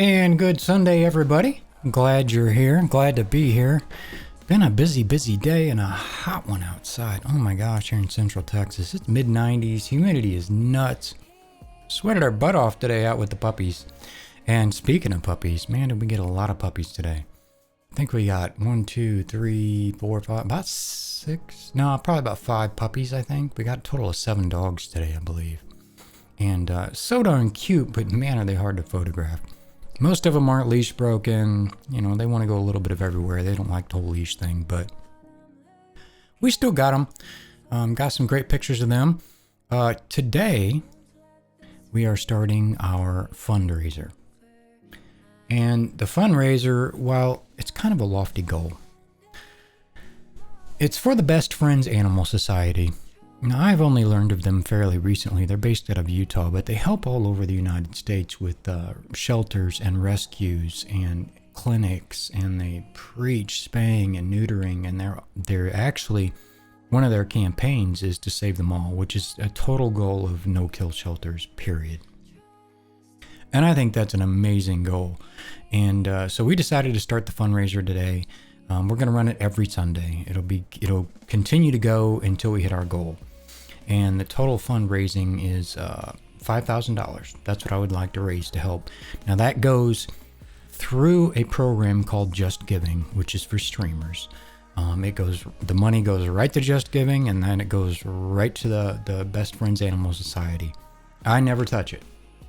And good Sunday, everybody. Glad you're here. Glad to be here. Been a busy day and a hot one outside. Oh my gosh, here in Central Texas. It's mid-90s. Humidity is nuts. Sweated our butt off today out with the puppies. And speaking of puppies, man, did we get a lot of puppies today. I think we got 1, 2, 3, 4, 5, about 6. No, probably about 5 puppies, I think. We got a total of 7 dogs today, I believe. And so darn cute, but man, are they hard to photograph. Most of them aren't leash broken. You know, they want to go a little bit of everywhere. They don't like the whole leash thing, but we still got them. Got some great pictures of them. Today, we are starting our fundraiser. And the fundraiser, while it's kind of a lofty goal, it's for the Best Friends Animal Society. Now, I've only learned of them fairly recently. They're based out of Utah, but they help all over the United States with shelters and rescues and clinics, and they preach spaying and neutering, and they're actually, one of their campaigns is to save them all, which is a total goal of no-kill shelters, period. And I think that's an amazing goal. And so we decided to start the fundraiser today. We're going to run it every Sunday. It'll continue to go until we hit our goal. And the total fundraising is $5,000. That's what I would like to raise to help. Now that goes through a program called Just Giving, which is for streamers. The money goes right to Just Giving, and then it goes right to the Best Friends Animal Society. I never touch it.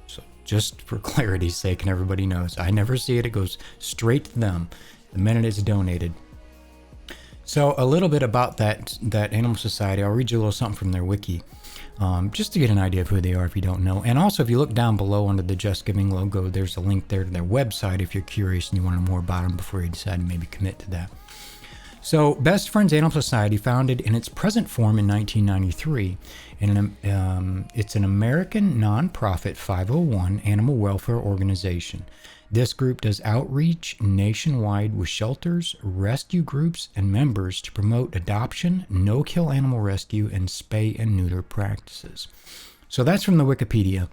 So just for clarity's sake, and everybody knows, I never see it. It goes straight to them the minute it's donated. So a little bit about that animal society. I'll read you a little something from their wiki, just to get an idea of who they are if you don't know. And also, if you look down below under the Just Giving logo, there's a link there to their website if you're curious and you want to know more about them before you decide to maybe commit to that. So Best Friends Animal Society, founded in its present form in 1993, and it's an American nonprofit 501 animal welfare organization. This group does outreach nationwide with shelters, rescue groups, and members to promote adoption, no-kill animal rescue, and spay and neuter practices. So that's from the Wikipedia.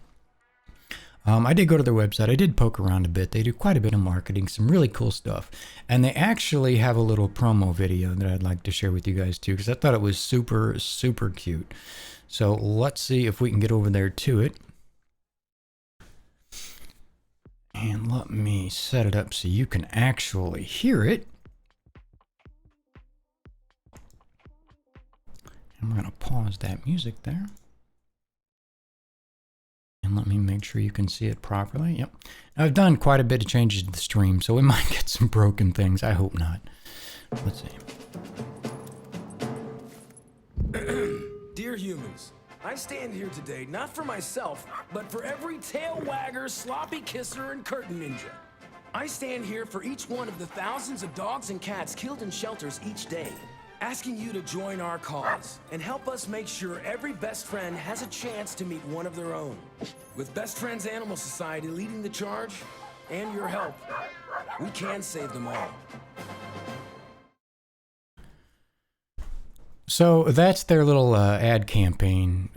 I did go to their website. I did poke around a bit. They do quite a bit of marketing, some really cool stuff. And they actually have a little promo video that I'd like to share with you guys too, because I thought it was super, super cute. So let's see if we can get over there to it. And let me set it up so you can actually hear it. And we're going to pause that music there. And let me make sure you can see it properly. Yep. I've done quite a bit of changes to the stream, so we might get some broken things. I hope not. Let's see. Dear humans, I stand here today not for myself, but for every tail wagger, sloppy kisser, and curtain ninja. I stand here for each one of the thousands of dogs and cats killed in shelters each day, asking you to join our cause and help us make sure every best friend has a chance to meet one of their own. With Best Friends Animal Society leading the charge, and your help, we can save them all. So that's their little ad campaign,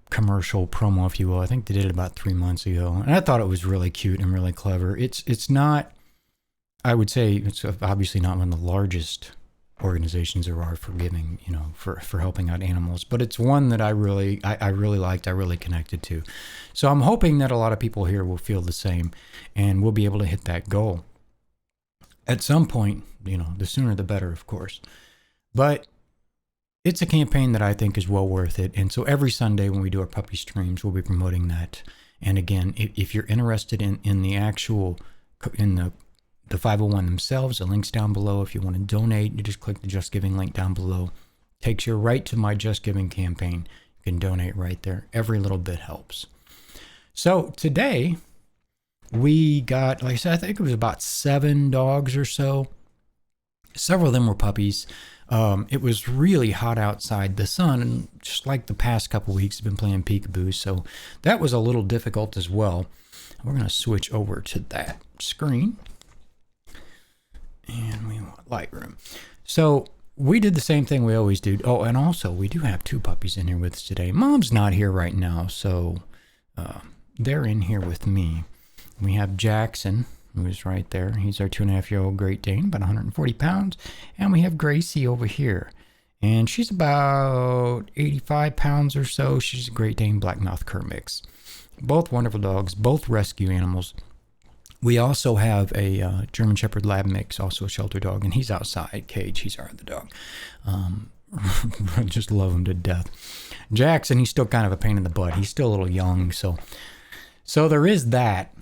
commercial promo, if you will. I think they did it about 3 months ago. And I thought it was really cute and really clever. It's not, I would say, it's obviously not one of the largest organizations there are for giving, you know, for helping out animals. But it's one that I really liked, I really connected to. So I'm hoping that a lot of people here will feel the same and we'll be able to hit that goal. At some point, you know, the sooner the better, of course. But it's a campaign that I think is well worth it. And so every Sunday when we do our puppy streams, we'll be promoting that. And again, if you're interested in the actual, in the 501 themselves, the link's down below. If you want to donate, you just click the Just Giving link down below. Takes you right to my Just Giving campaign. You can donate right there. Every little bit helps. So today we got, like I said, I think it was about 7 dogs or so. Several of them were puppies. It was really hot outside. The sun, and just like the past couple weeks, has been playing peekaboo, so that was a little difficult as well. We're going to switch over to that screen. And we want Lightroom. So we did the same thing we always do. Oh, and also we do have 2 puppies in here with us today. Mom's not here right now, so they're in here with me. We have Jackson, who's right there. He's our 2.5-year-old Great Dane, about 140 pounds. And we have Gracie over here. And she's about 85 pounds or so. She's a Great Dane Blackmouth Cur mix. Both wonderful dogs, both rescue animals. We also have a German Shepherd Lab mix, also a shelter dog, and he's outside cage. He's our other dog. I just love him to death. Jackson, he's still kind of a pain in the butt. He's still a little young, so there is that.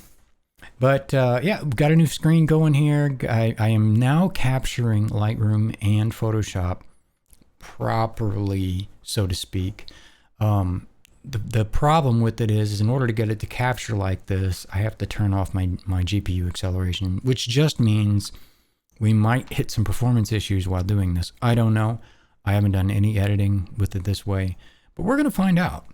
But yeah, we've got a new screen going here. I am now capturing Lightroom and Photoshop properly, so to speak. The problem with it is in order to get it to capture like this, I have to turn off my GPU acceleration, which just means we might hit some performance issues while doing this. I don't know. I haven't done any editing with it this way, but we're going to find out.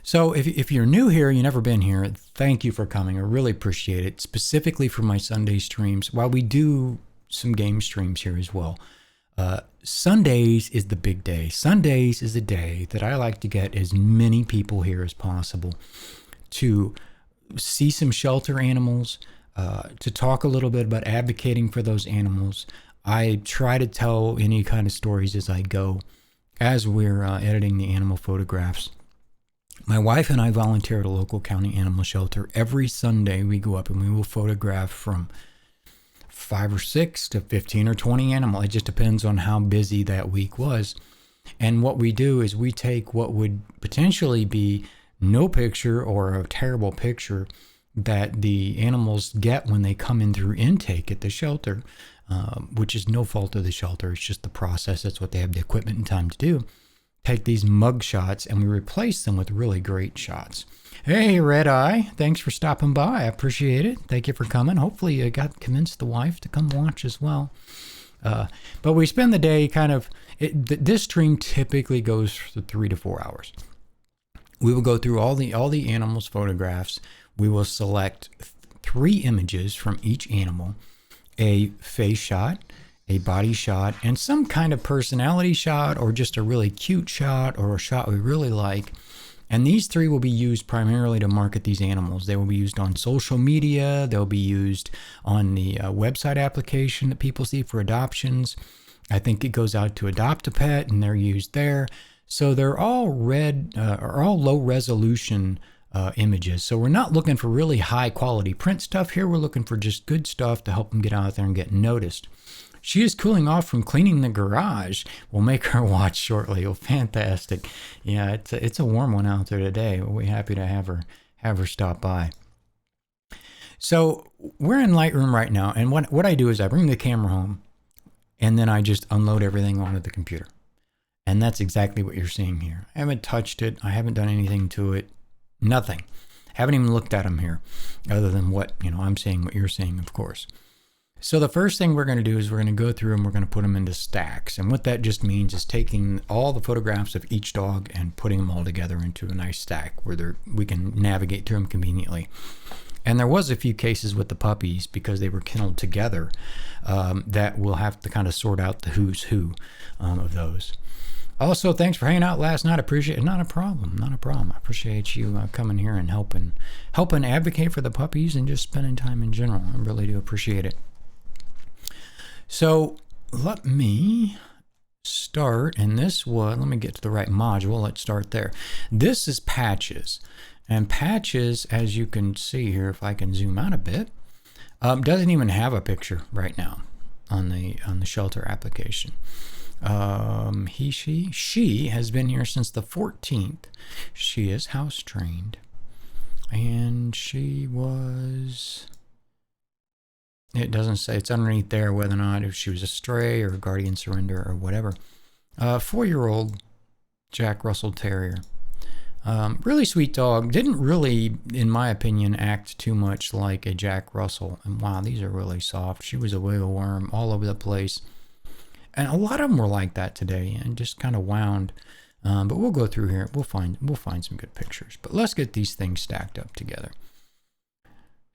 So if you're new here, you've never been here, thank you for coming. I really appreciate it, specifically for my Sunday streams, while we do some game streams here as well. Sundays is the big day. Sundays is the day that I like to get as many people here as possible to see some shelter animals, to talk a little bit about advocating for those animals. I try to tell any kind of stories as I go, as we're editing the animal photographs. My wife and I volunteer at a local county animal shelter. Every Sunday we go up and we will photograph from 5 or 6 to 15 or 20 animals. It just depends on how busy that week was. And what we do is we take what would potentially be no picture or a terrible picture that the animals get when they come in through intake at the shelter, which is no fault of the shelter. It's just the process. That's what they have the equipment and time to do. Take these mug shots and we replace them with really great shots. Hey, Red Eye, thanks for stopping by. I appreciate it. Thank you for coming. Hopefully you convinced the wife to come watch as well. But we spend the day this stream typically goes for 3 to 4 hours. We will go through all the animals' photographs. We will select 3 images from each animal, a face shot, a body shot, and some kind of personality shot, or just a really cute shot, or a shot we really like. And these 3 will be used primarily to market these animals. They will be used on social media. They'll be used on the website application that people see for adoptions. I think it goes out to Adopt a Pet, and they're used there. So they're all low resolution images. So we're not looking for really high quality print stuff here. We're looking for just good stuff to help them get out there and get noticed. She is cooling off from cleaning the garage. We'll make her watch shortly. Oh, fantastic. Yeah, it's a warm one out there today. We're happy to have her stop by. So we're in Lightroom right now. And what I do is I bring the camera home and then I just unload everything onto the computer. And that's exactly what you're seeing here. I haven't touched it. I haven't done anything to it. Nothing. Haven't even looked at them here other than what, I'm seeing, what you're seeing, of course. So the first thing we're going to do is we're going to go through and we're going to put them into stacks. And what that just means is taking all the photographs of each dog and putting them all together into a nice stack where we can navigate through them conveniently. And there was a few cases with the puppies because they were kenneled together that we'll have to kind of sort out the who's who of those. Also, thanks for hanging out last night. I appreciate it. Not a problem. I appreciate you coming here and helping advocate for the puppies and just spending time in general. I really do appreciate it. So let me start, and let me get to the right module. Let's start there. This is Patches, and Patches, as you can see here, if I can zoom out a bit, doesn't even have a picture right now on the shelter application. She has been here since the 14th. She is house trained, and she was. It doesn't say, it's underneath there whether or not if she was a stray or a guardian surrender or whatever. 4-year-old Jack Russell Terrier. Really sweet dog. Didn't really, in my opinion, act too much like a Jack Russell. And wow, these are really soft. She was a wiggle worm all over the place. And a lot of them were like that today and just kind of wound. But we'll go through here. We'll find some good pictures. But let's get these things stacked up together.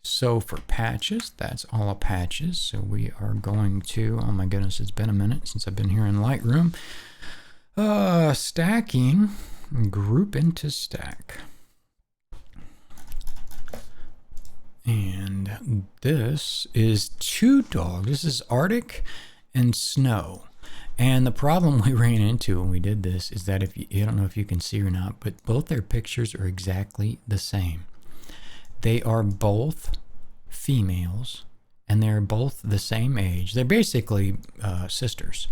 So for Patches, that's all of Patches. So we are going to, oh my goodness, it's been a minute since I've been here in Lightroom. Stacking, group into stack. And this is two dogs. This is Arctic and Snow. And the problem we ran into when we did this is that if you, I don't know if you can see or not, but both their pictures are exactly the same. They are both females and they're both the same age. They're basically sisters.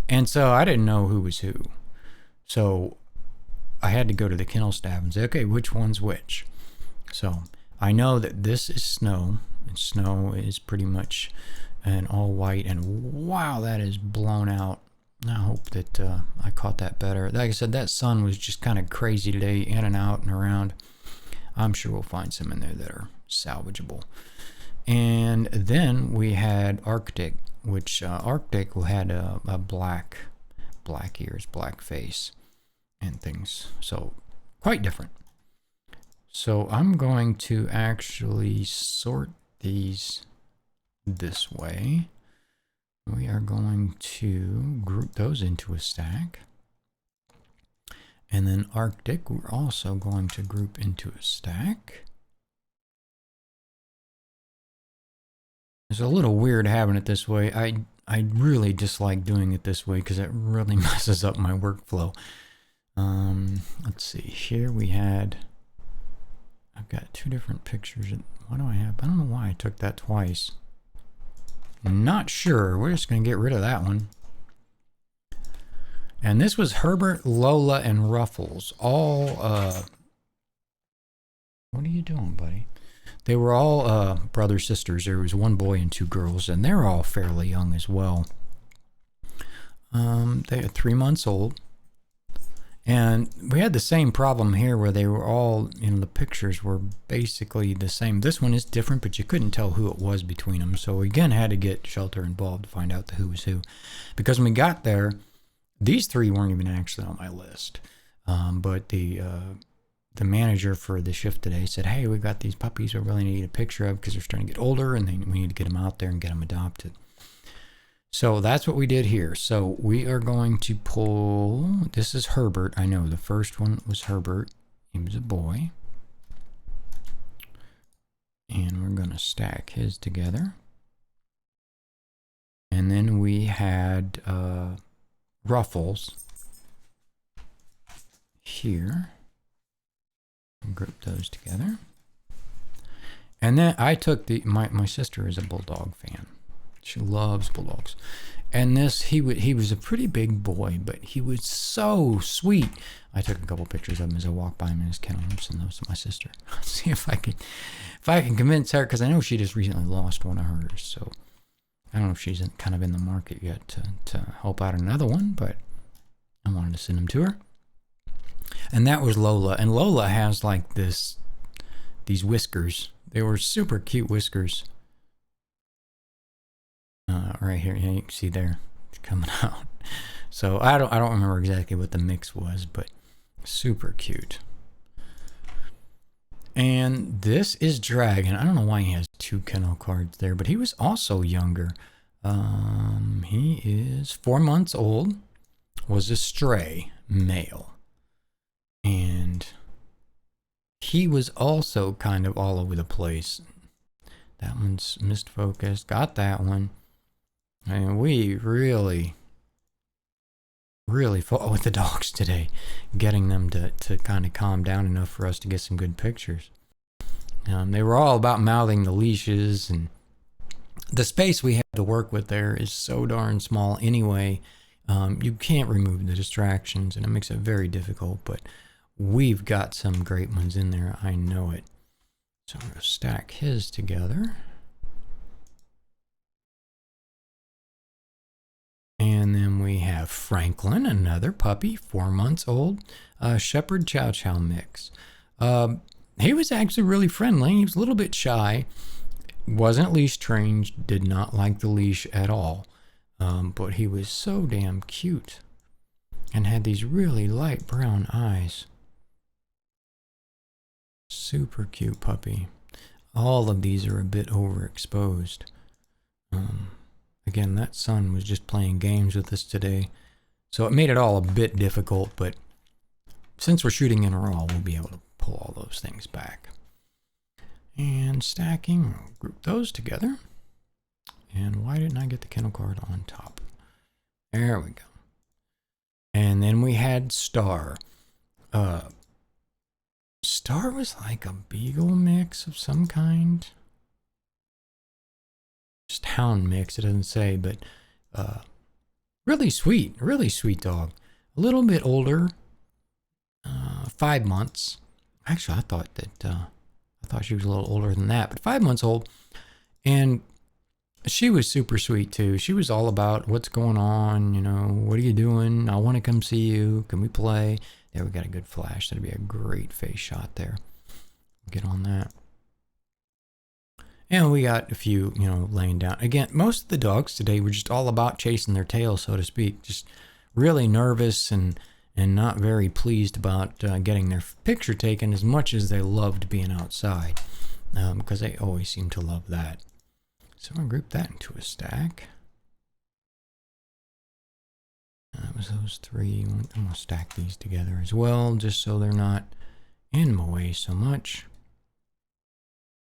And so I didn't know who was who. So I had to go to the kennel staff and say, okay, which one's which? So I know that this is Snow, and Snow is pretty much an all white, and wow, that is blown out. I hope that I caught that better. Like I said, that sun was just kind of crazy today, in and out and around. I'm sure we'll find some in there that are salvageable. And then we had Arctic, which Arctic had a black ears, black face, and things. So quite different. So I'm going to actually sort these this way. We are going to group those into a stack. And then Arctic, we're also going to group into a stack. It's a little weird having it this way. I really dislike doing it this way because it really messes up my workflow. Let's see. Here we had... I've got two different pictures. What do I have? I don't know why I took that twice. Not sure. We're just going to get rid of that one. And this was Herbert, Lola, and Ruffles. All, what are you doing, buddy? They were all brother sisters. There was one boy and two girls, and they're all fairly young as well. They are 3 months old. And we had the same problem here where they were all, the pictures were basically the same. This one is different, but you couldn't tell who it was between them. So we again had to get Shelter involved to find out who was who. Because when we got there, these three weren't even actually on my list. But the manager for the shift today said, hey, we got these puppies we really need a picture of because they're starting to get older and we need to get them out there and get them adopted. So that's what we did here. So we are going to pull, this is Herbert. I know the first one was Herbert. He was a boy. And we're going to stack his together. And then we had Ruffles here. Group those together. And then I took my sister is a bulldog fan. She loves bulldogs. And this, he was a pretty big boy, but he was so sweet. I took a couple pictures of him as I walked by him in his kennel. I'm sending those to my sister. See if I can convince her, because I know she just recently lost one of hers. So I don't know if she's kind of in the market yet to help out another one, but I wanted to send them to her. And that was Lola. And Lola has like these whiskers. They were super cute whiskers. Right here, yeah, you can see there, it's coming out. So I don't remember exactly what the mix was, but super cute. And this is Dragon. I don't know why he has two kennel cards there, but he was also younger. He is 4 months old, was a stray male, and he was also kind of all over the place. That one's missed focus. Got that one. And we really fought with the dogs today, getting them to kind of calm down enough for us to get some good pictures. They were all about mouthing the leashes, and the space we have to work with there is so darn small anyway. You can't remove the distractions, and it makes it very difficult, but we've got some great ones in there. I know it. So I'm going to stack his together. And then we have Franklin, another puppy, 4 months old, Shepherd Chow Chow mix. He was actually really friendly. He was a little bit shy, wasn't leash trained, did not like the leash at all. But he was so damn cute and had these really light brown eyes. Super cute puppy. All of these are a bit overexposed. Again, that sun was just playing games with us today, so it made it all a bit difficult, but since we're shooting in raw, we'll be able to pull all those things back. And stacking, we'll group those together. And why didn't I get the kennel card on top? There we go. And then we had Star. Star was like a beagle mix of some kind. Just hound mix, it doesn't say, but really sweet dog. A little bit older, 5 months. Actually, I thought she was a little older than that, but 5 months old. And she was super sweet too. She was all about what's going on, you know, what are you doing? I want to come see you. Can we play? There, we got a good flash. That'd be a great face shot there. Get on that. And we got a few, you know, laying down. Again, most of the dogs today were just all about chasing their tail, so to speak. Just really nervous and not very pleased about getting their picture taken as much as they loved being outside. Because they always seem to love that. So I'm going to group that into a stack. That was those three. I'm going to stack these together as well, just so they're not in my way so much.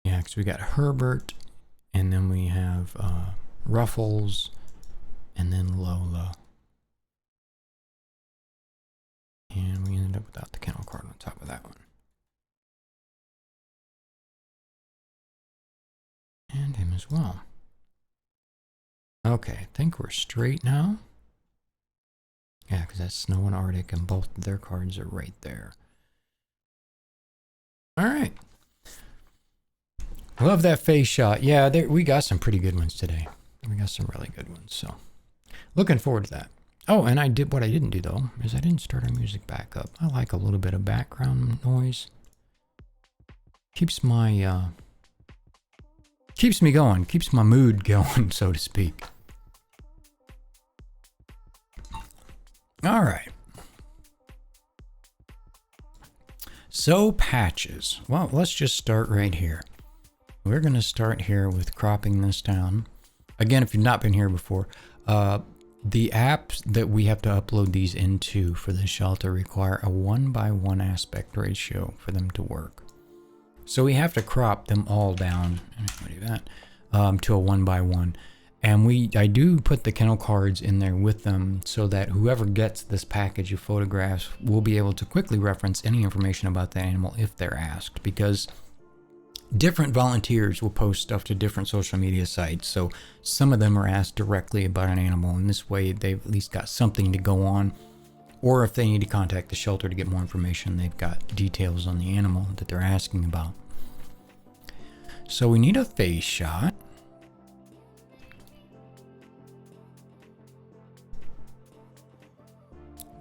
Yeah, because we got Herbert, and then we have Ruffles, and then Lola. And we ended up without the kennel card on top of that one. And him as well. Okay, I think we're straight now. Yeah, because that's Snow and Arctic, and both of their cards are right there. All right. Love that face shot. Yeah, we got some pretty good ones today. We got some really good ones, so looking forward to that. Oh, and what I didn't do though is I didn't start our music back up. I like a little bit of background noise. Keeps my keeps me going, keeps my mood going, so to speak. All right. So patches. Well, let's just start right here. We're going to start here with cropping this down. Again, if you've not been here before, the apps that we have to upload these into for the shelter require a 1:1 aspect ratio for them to work. So we have to crop them all down, and I'm going to do that, to a 1:1. And I do put the kennel cards in there with them so that whoever gets this package of photographs will be able to quickly reference any information about the animal if they're asked, because different volunteers will post stuff to different social media sites. So some of them are asked directly about an animal, and this way they've at least got something to go on. Or if they need to contact the shelter to get more information, they've got details on the animal that they're asking about. So we need a face shot.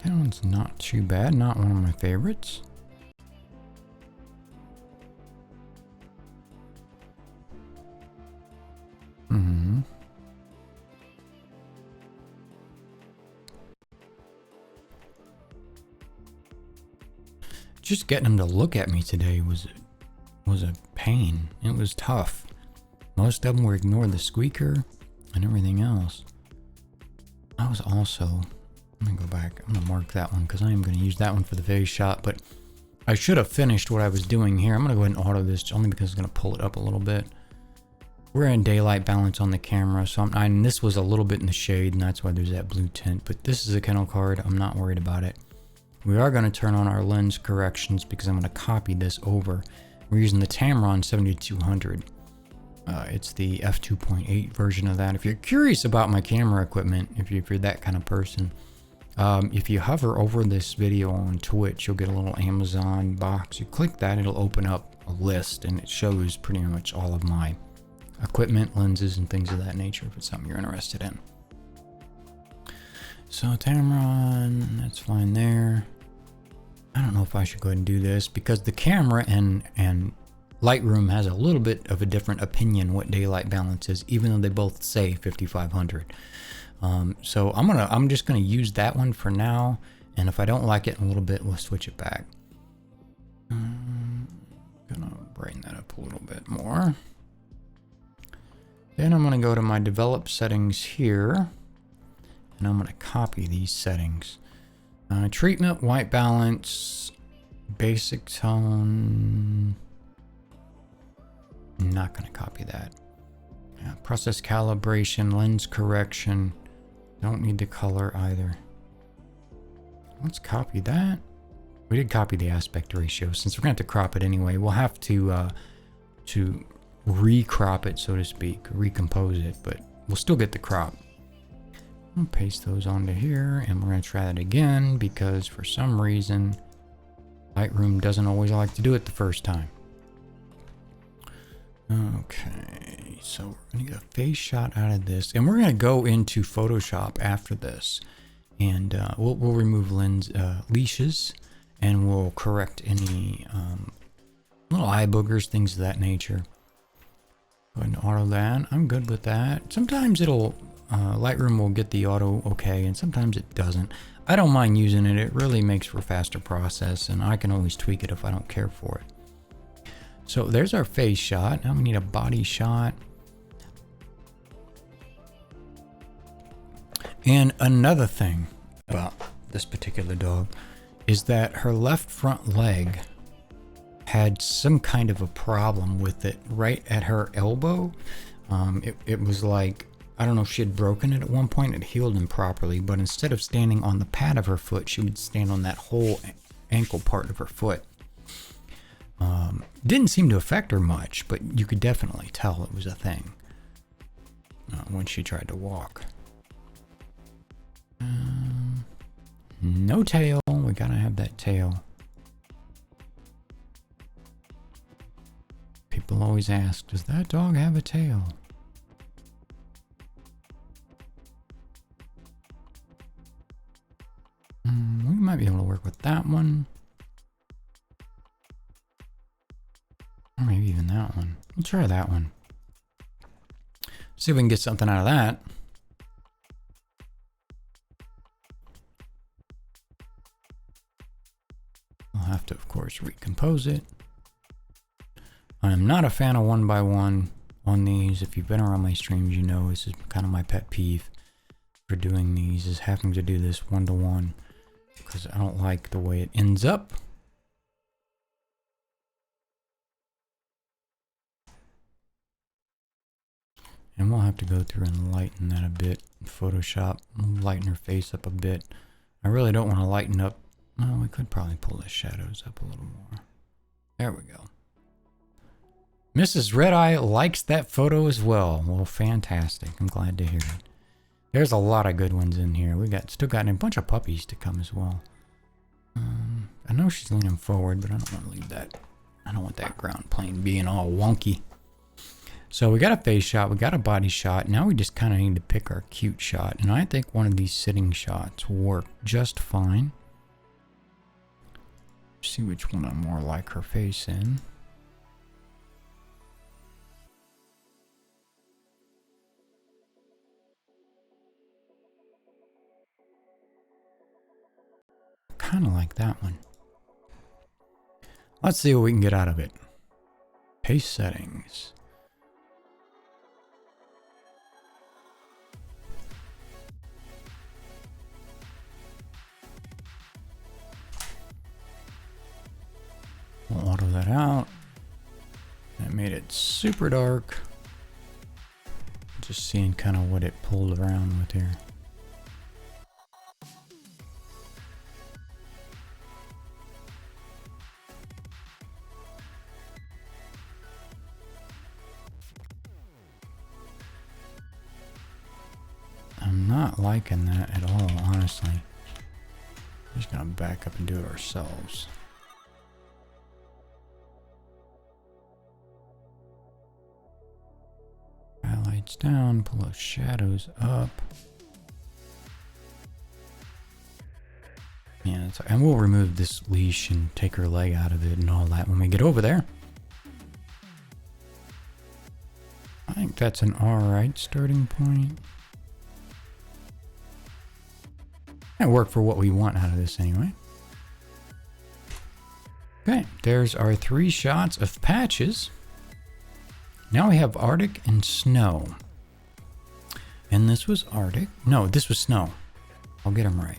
That one's not too bad, not one of my favorites. Just getting them to look at me today was a pain. It was tough. Most of them were ignoring the squeaker and everything else. I was also, I'm gonna go back. I'm gonna mark that one because I am gonna use that one for the face shot. But I should have finished what I was doing here. I'm gonna go ahead and auto this only because it's gonna pull it up a little bit. We're in daylight balance on the camera, so and this was a little bit in the shade, and that's why there's that blue tint. But this is a kennel card. I'm not worried about it. We are going to turn on our lens corrections because I'm going to copy this over. We're using the Tamron 7200. It's the f2.8 version of that. If you're curious about my camera equipment, if you're that kind of person, if you hover over this video on Twitch, you'll get a little Amazon box. You click that, it'll open up a list, and it shows pretty much all of my equipment, lenses, and things of that nature if it's something you're interested in. So Tamron, that's fine there. I don't know if I should go ahead and do this because the camera and Lightroom has a little bit of a different opinion what daylight balance is, even though they both say 5500. So I'm just gonna use that one for now, and if I don't like it in a little bit, we'll switch it back. Gonna brighten that up a little bit more. Then I'm gonna go to my develop settings here. And I'm going to copy these settings. Treatment, white balance, basic tone. Not going to copy that. Process calibration, lens correction. Don't need the color either. Let's copy that. We did copy the aspect ratio. Since we're going to have to crop it anyway, we'll have to recrop it, so to speak, recompose it, but we'll still get the crop. I'll paste those onto here, and we're going to try that again because for some reason Lightroom doesn't always like to do it the first time. Okay, so we're going to get a face shot out of this, and we're going to go into Photoshop after this, and we'll remove lens leashes, and we'll correct any little eye boogers, things of that nature. Go ahead and auto that. I'm good with that. Sometimes it'll Lightroom will get the auto okay, and sometimes it doesn't. I don't mind using it. It really makes for a faster process, and I can always tweak it if I don't care for it. So there's our face shot. Now we need a body shot. And another thing about this particular dog is that her left front leg had some kind of a problem with it right at her elbow. It was like, I don't know if she had broken it at one point. It healed improperly, but instead of standing on the pad of her foot, she would stand on that whole ankle part of her foot. Didn't seem to affect her much, but you could definitely tell it was a thing when she tried to walk. No tail. We gotta have that tail. People always ask, does that dog have a tail? We might be able to work with that one. Or maybe even that one. We'll try that one. See if we can get something out of that. I'll have to, of course, recompose it. I am not a fan of 1x1 on these. If you've been around my streams, you know this is kind of my pet peeve for doing these, is having to do this 1-to-1 because I don't like the way it ends up. And we'll have to go through and lighten that a bit in Photoshop. We'll lighten her face up a bit. I really don't want to lighten up. Well, we could probably pull the shadows up a little more. There we go. Mrs. Redeye likes that photo as well. Well, fantastic. I'm glad to hear it. There's a lot of good ones in here. We still got a bunch of puppies to come as well. I know she's leaning forward, but I don't want to leave that. I don't want that ground plane being all wonky. So we got a face shot, we got a body shot. Now we just kind of need to pick our cute shot. And I think one of these sitting shots will work just fine. See which one I more like her face in. Kind of like that one. Let's see what we can get out of it. Paste settings. We'll auto that out. That made it super dark. Just seeing kind of what it pulled around with here. I'm not liking that at all, honestly. I'm just gonna back up and do it ourselves. Highlights down, pull those shadows up. Yeah, and we'll remove this leash and take her leg out of it and all that when we get over there. I think that's an alright starting point. That worked for what we want out of this anyway. Okay, there's our 3 shots of patches. Now we have Arctic and snow. And this was Arctic. No, this was snow. I'll get them right.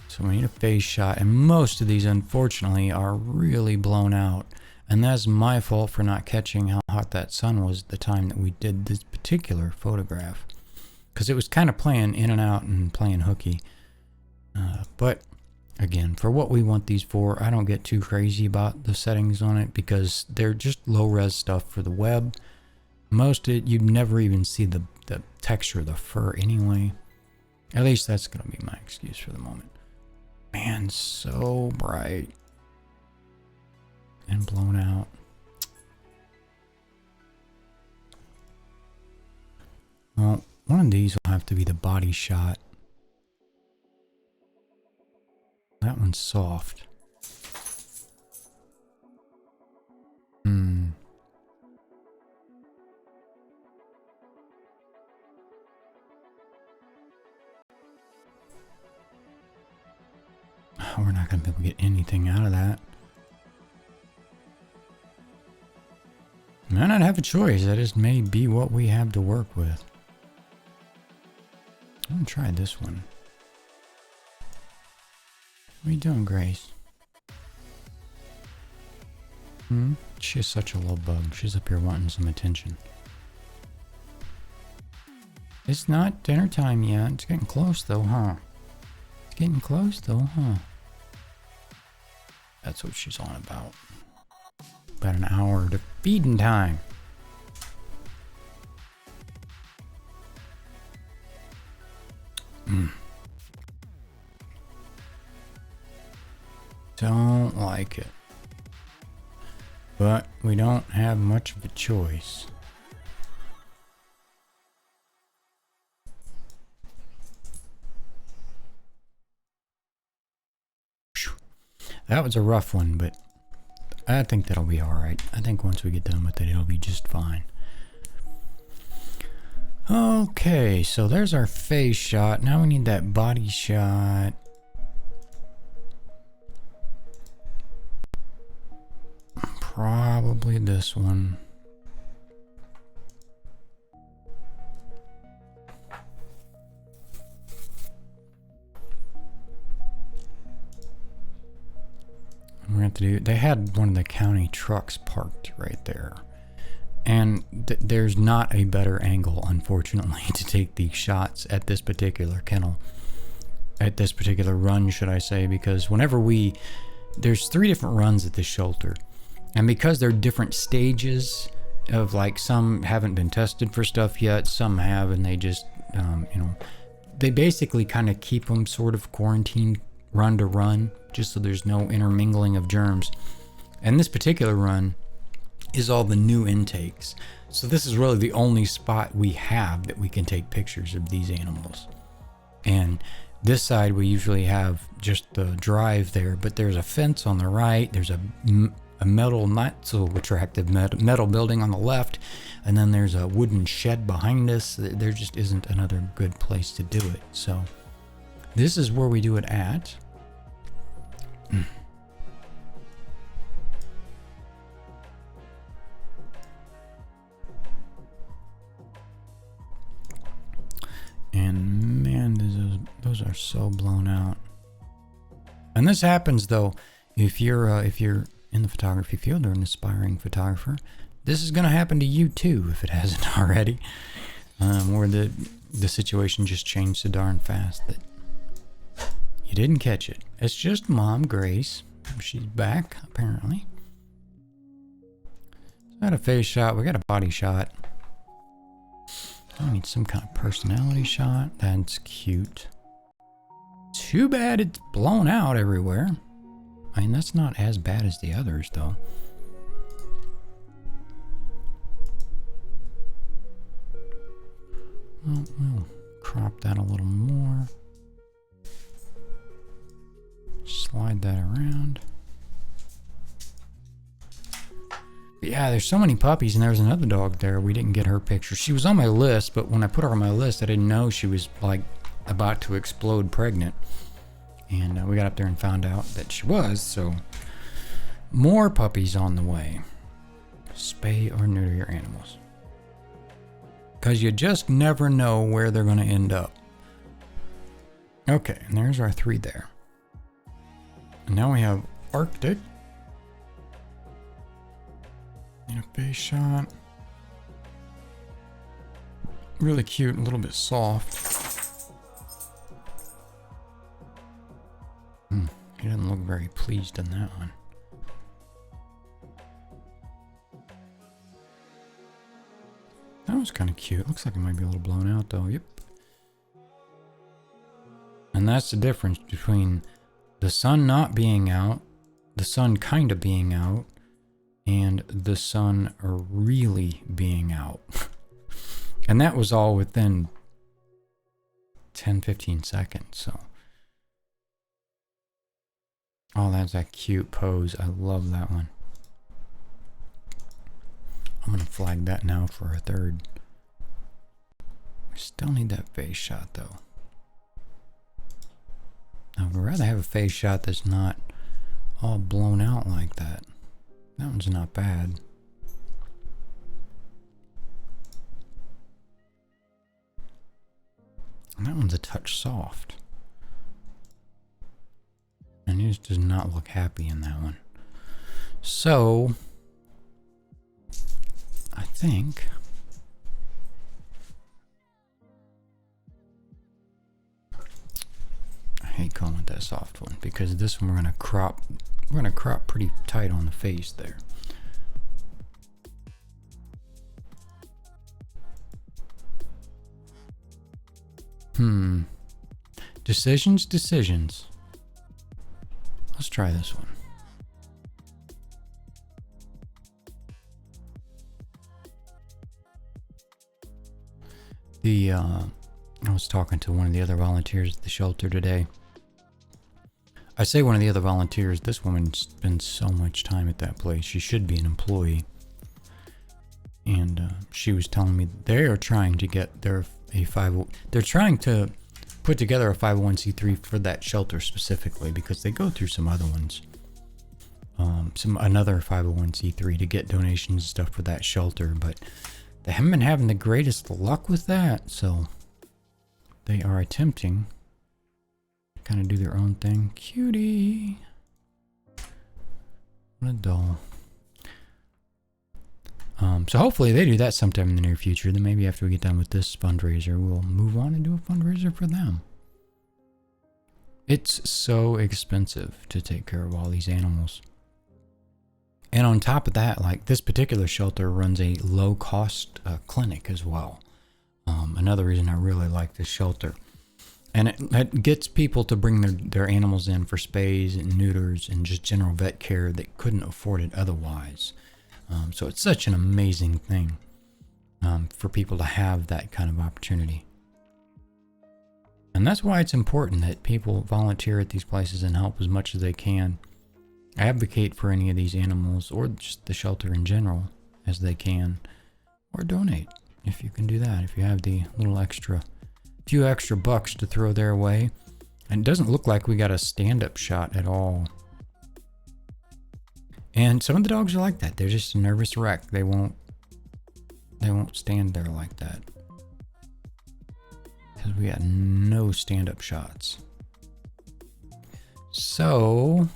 So we need a face shot, and most of these, unfortunately, are really blown out. And that's my fault for not catching how hot that sun was at the time that we did this particular photograph. Because it was kind of playing in and out and playing hooky. But again, for what we want these for, I don't get too crazy about the settings on it because they're just low res stuff for the web. Most of it, you'd never even see the texture of the fur anyway. At least that's going to be my excuse for the moment. Man, so bright. And blown out. Well, one of these will have to be the body shot. That one's soft. We're not going to be able to get anything out of that. Might not have a choice. That just may be what we have to work with. I'm going to try this one. What are you doing, Grace? She's such a little bug. She's up here wanting some attention. It's not dinner time yet. It's getting close though, huh? It's getting close though, huh? That's what she's on about. About an hour to feeding time. Don't like it. But we don't have much of a choice. That was a rough one, but I think that'll be alright. I think once we get done with it, it'll be just fine. Okay, so there's our face shot. Now we need that body shot. Probably this one. We're going to have to do. They had one of the county trucks parked right there. And there's not a better angle, unfortunately, to take these shots at this particular kennel. At this particular run, should I say, because whenever there's 3 different runs at this shelter. And because they're different stages of, like, some haven't been tested for stuff yet, some have, and they just, they basically kind of keep them sort of quarantined run to run, just so there's no intermingling of germs. And this particular run is all the new intakes. So this is really the only spot we have that we can take pictures of these animals. And this side we usually have just the drive there, but there's a fence on the right, there's a metal, not so attractive metal building on the left, and then there's a wooden shed behind us. There just isn't another good place to do it. So this is where we do it at. And man, those are so blown out. And this happens though, if you're in the photography field or an aspiring photographer, this is going to happen to you too if it hasn't already. Where the situation just changed so darn fast that you didn't catch it. It's just Mom Grace. She's back apparently. So I got a face shot. We got a body shot. I need some kind of personality shot. That's cute. Too bad it's blown out everywhere. I mean, that's not as bad as the others, though. Well, we'll crop that a little more. Slide that around. But yeah, there's so many puppies, and there's another dog there. We didn't get her picture. She was on my list, but when I put her on my list, I didn't know she was like about to explode pregnant. And we got up there and found out that she was, so more puppies on the way. Spay or neuter your animals. Because you just never know where they're going to end up. Okay, and there's our 3 there. And now we have Arctic. Need a face shot. Really cute, a little bit soft. He doesn't look very pleased in that one. That was kind of cute. Looks like it might be a little blown out though. Yep. And that's the difference between the sun not being out, the sun kind of being out, and the sun really being out. And that was all within 10-15 seconds. So, oh, that's a cute pose. I love that one. I'm gonna flag that now for a third. I still need that face shot though. I would rather have a face shot that's not all blown out like that. That one's not bad. And that one's a touch soft. And he just does not look happy in that one. So I think I hate calling it that soft one because this one we're gonna crop pretty tight on the face there. Decisions. Let's try this one. I was talking to one of the other volunteers at the shelter today. I say one of the other volunteers, this woman spends so much time at that place. She should be an employee. And she was telling me they are trying to get they're trying to put together a 501c3 for that shelter specifically because they go through some other ones. Another 501c3 to get donations and stuff for that shelter, but they haven't been having the greatest luck with that, so they are attempting to kind of do their own thing. Cutie. What a doll. So hopefully they do that sometime in the near future. Then maybe after we get done with this fundraiser, we'll move on and do a fundraiser for them. It's so expensive to take care of all these animals. And on top of that, like this particular shelter runs a low-cost clinic as well. Another reason I really like this shelter. And it gets people to bring their animals in for spays and neuters and just general vet care that couldn't afford it otherwise. So it's such an amazing thing for people to have that kind of opportunity. And that's why it's important that people volunteer at these places and help as much as they can. Advocate for any of these animals or just the shelter in general as they can. Or donate if you can do that. If you have the few extra bucks to throw their way. And it doesn't look like we got a stand-up shot at all. And some of the dogs are like that. They're just a nervous wreck. They won't stand there like that. Because we got no stand-up shots. So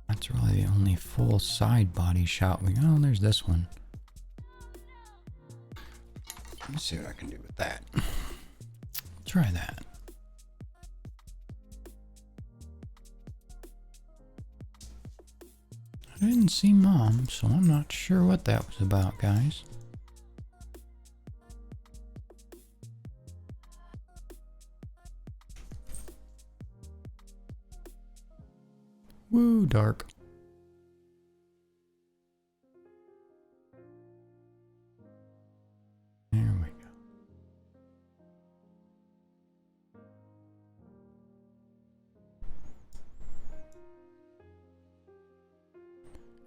that's really the only full side body shot we got. Oh, there's this one. Let's see what I can do with that. Try that. I didn't see Mom, so I'm not sure what that was about, guys. Woo, dark. There we go.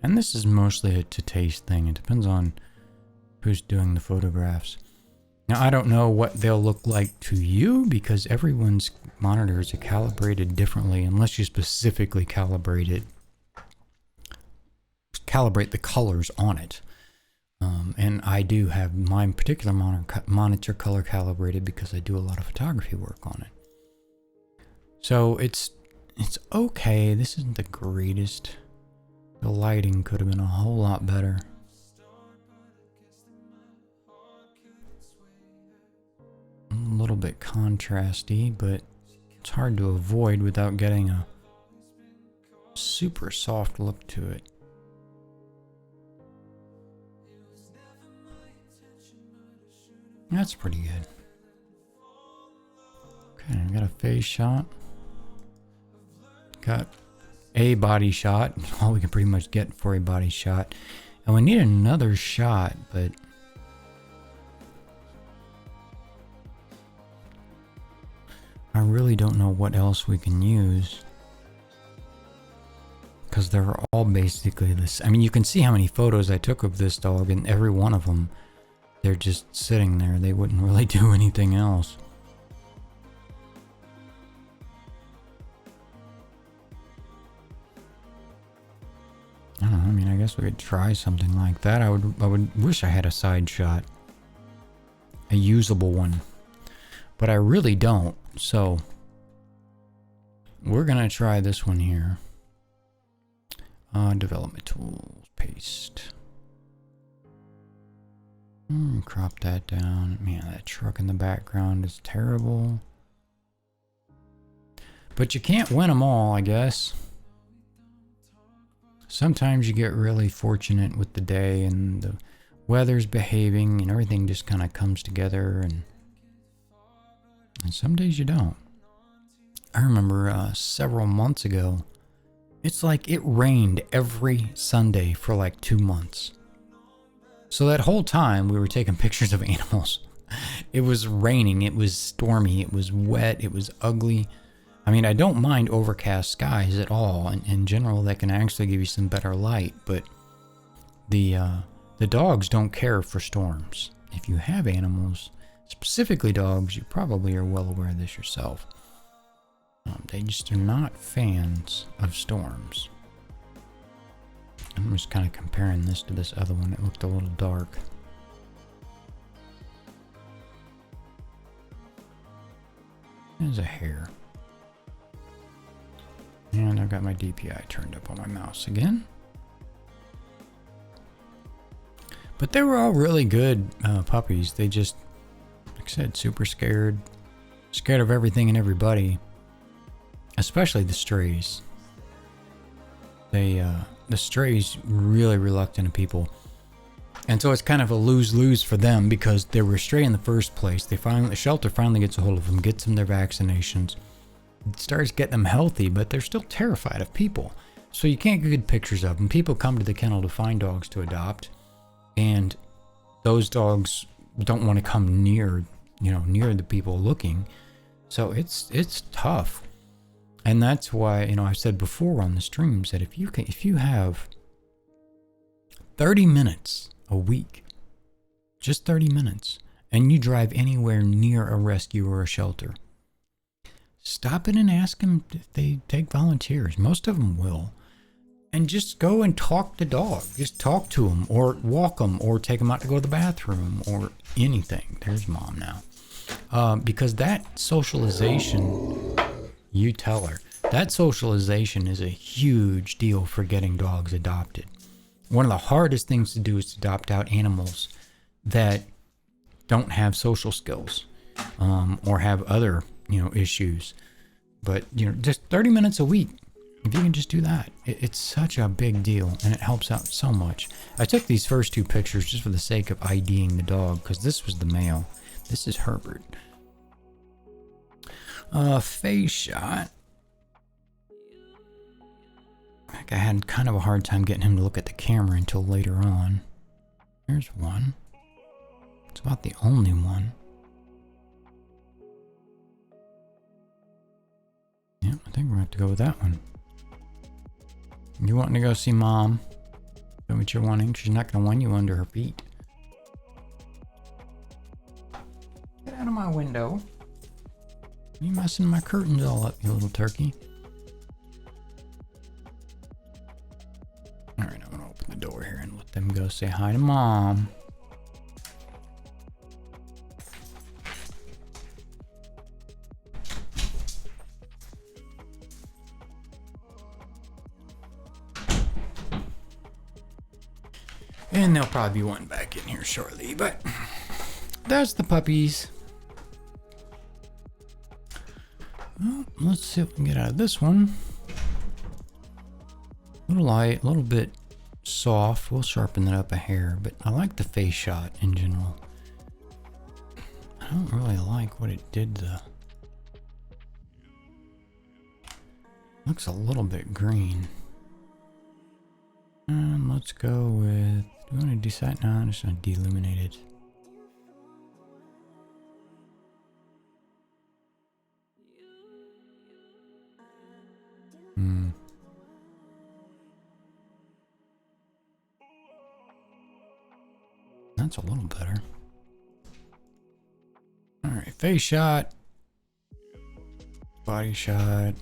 And this is mostly a to taste thing. It depends on who's doing the photographs. Now, I don't know what they'll look like to you because everyone's monitors are calibrated differently unless you specifically calibrate the colors on it. And I do have my particular monitor color calibrated because I do a lot of photography work on it. So it's okay. This isn't the greatest The lighting could have been a whole lot better. A little bit contrasty, but it's hard to avoid without getting a super soft look to it. That's pretty good. Okay, I got a face shot. Got a body shot. All we can pretty much get for a body shot. And we need another shot, but I really don't know what else we can use. Because they're all basically this. I mean, you can see how many photos I took of this dog, and every one of them, they're just sitting there. They wouldn't really do anything else. I don't know. I mean, I guess we could try something like that. I would wish I had a side shot, a usable one, but I really don't. So we're gonna try this one here. Development tools, paste. Crop that down. Man, that truck in the background is terrible. But you can't win them all, I guess. Sometimes you get really fortunate with the day and the weather's behaving and everything just kind of comes together, and some days you don't. I remember several months ago, it's like it rained every Sunday for like 2 months. So that whole time we were taking pictures of animals. It was raining, it was stormy, it was wet, it was ugly. I mean, I don't mind overcast skies at all. In general, that can actually give you some better light, but the dogs don't care for storms. If you have animals, specifically dogs, you probably are well aware of this yourself. They just are not fans of storms. I'm just kind of comparing this to this other one. It looked a little dark. There's a hair. And I've got my DPI turned up on my mouse again. But they were all really good puppies. They just, like I said, super scared. Scared of everything and everybody. Especially the strays. The strays really reluctant to people. And so it's kind of a lose-lose for them because they were stray in the first place. The shelter finally gets a hold of them, gets them their vaccinations. It starts getting them healthy, but they're still terrified of people. So you can't get good pictures of them. People come to the kennel to find dogs to adopt. And those dogs don't want to come near the people looking. So it's tough. And that's why, I've said before on the streams that if you have 30 minutes a week, just 30 minutes, and you drive anywhere near a rescue or a shelter, stop it and ask them if they take volunteers. Most of them will. And just go and talk to the dog. Just talk to them, or walk them, or take them out to go to the bathroom, or anything. There's Mom now. Because that socialization, you tell her, that socialization is a huge deal for getting dogs adopted. One of the hardest things to do is to adopt out animals that don't have social skills, or have other, issues. But, just 30 minutes a week, if you can just do that, it's such a big deal, and it helps out so much. I took these first two pictures just for the sake of IDing the dog, because this was the male. This is Herbert. Face shot. I had kind of a hard time getting him to look at the camera until later on. There's one. It's about the only one. Yeah, I think we're going to have to go with that one. You wanting to go see Mom? Is that what you're wanting? She's not going to want you under her feet. Get out of my window. You messing my curtains all up, you little turkey. Alright, I'm going to open the door here and let them go say hi to Mom. And there'll probably be one back in here shortly, but that's the puppies. Well, let's see what we can get out of this one. A little light, a little bit soft. We'll sharpen it up a hair, but I like the face shot in general. I don't really like what it did to... Looks a little bit green. And let's go with... Do you want to decide? No, I'm just going to deluminate it. That's a little better. Alright, face shot. Body shot.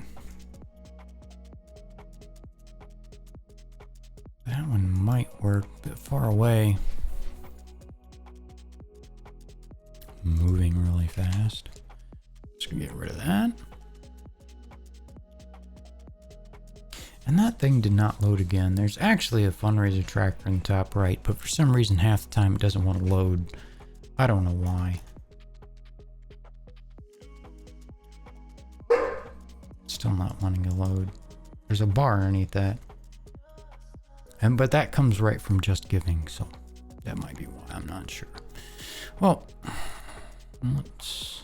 That one might work a bit far away. Moving really fast. Just gonna get rid of that. And that thing did not load again. There's actually a Fundraiser tracker in the top right, but for some reason half the time it doesn't want to load. I don't know why. Still not wanting to load. There's a bar underneath that. But that comes right from Just Giving, so that might be why. I'm not sure. Well, let's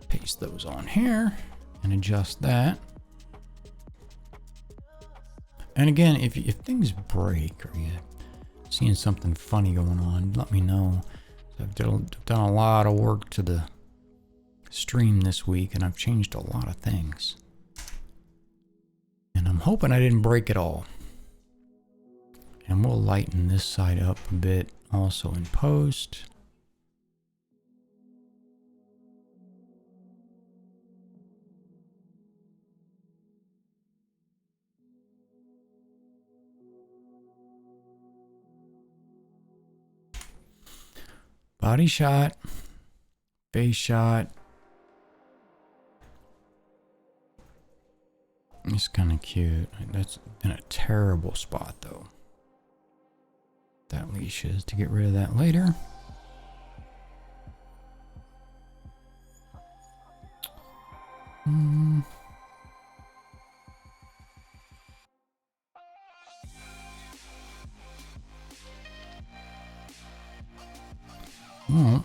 paste those on here and adjust that. And again, if things break or you're seeing something funny going on, let me know. I've done a lot of work to the stream this week, and I've changed a lot of things. And I'm hoping I didn't break it all. And we'll lighten this side up a bit also in post. Body shot, face shot. It's kind of cute. That's in a terrible spot though. That leash is to get rid of that later. Well,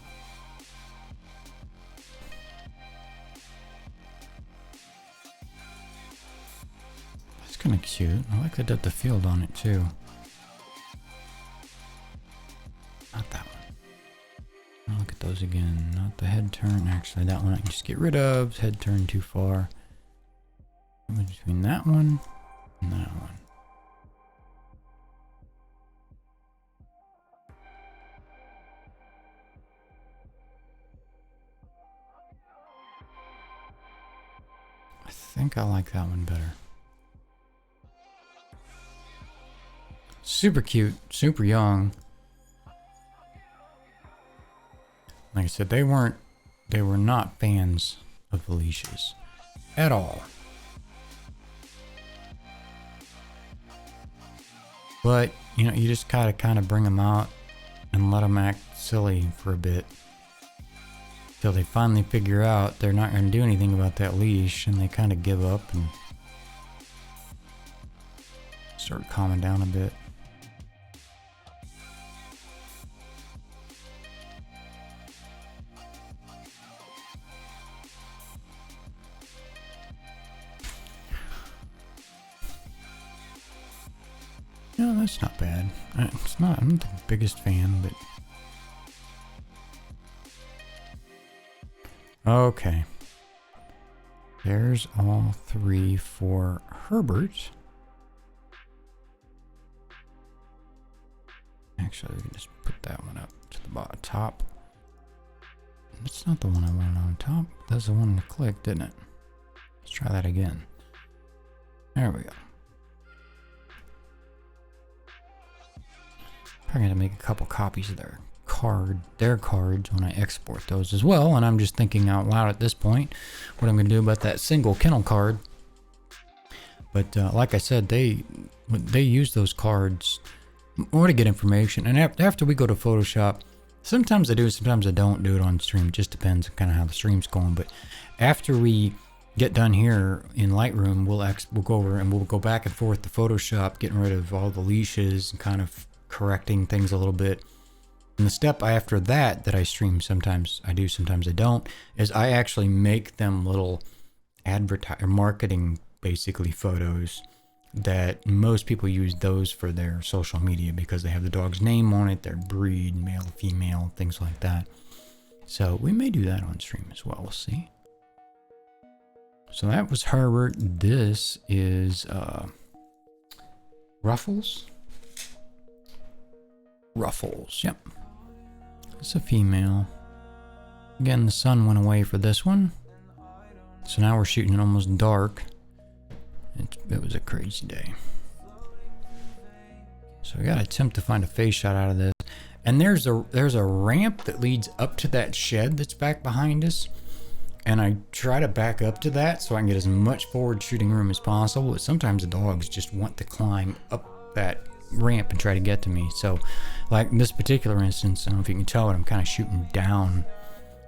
that's kind of cute. I like the depth of field on it too. Not that one. I'll look at those again. Not the head turn. Actually, that one I can just get rid of. Head turn too far. Between that one and that one. I think I like that one better. Super cute, super young. Like I said, they were not fans of the leashes at all. But, you know, you just gotta kind of bring them out and let them act silly for a bit. Till they finally figure out they're not going to do anything about that leash, and they kind of give up and start calming down a bit. No, that's not bad. It's not, I'm not the biggest fan, but... Okay. There's all three for Herbert. Actually, we can just put that one up to the bottom top. That's not the one I wanted on top. That's the one that clicked, didn't it? Let's try that again. There we go. Probably gonna make a couple copies of their cards when I export those as well. And I'm just thinking out loud at this point what I'm gonna do about that single kennel card. But like I said, they use those cards Or to get information. And after we go to Photoshop, sometimes I do, sometimes I don't do it on stream. It just depends on kind of how the stream's going. But after we get done here in Lightroom, we'll go over and we'll go back and forth to Photoshop, getting rid of all the leashes and kind of correcting things a little bit. And the step after that I stream, sometimes I do, sometimes I don't, is I actually make them little marketing basically photos that most people use those for their social media because they have the dog's name on it, their breed, male, female, things like that. So we may do that on stream as well. We'll see. So that was Herbert. This is Ruffles. Ruffles, yep. It's a female. Again, the sun went away for this one. So now we're shooting it almost dark. It was a crazy day. So we gotta attempt to find a face shot out of this. And there's a ramp that leads up to that shed that's back behind us. And I try to back up to that so I can get as much forward shooting room as possible. But sometimes the dogs just want to climb up that ramp and try to get to me. So like in this particular instance, I don't know if you can tell, but I'm kind of shooting down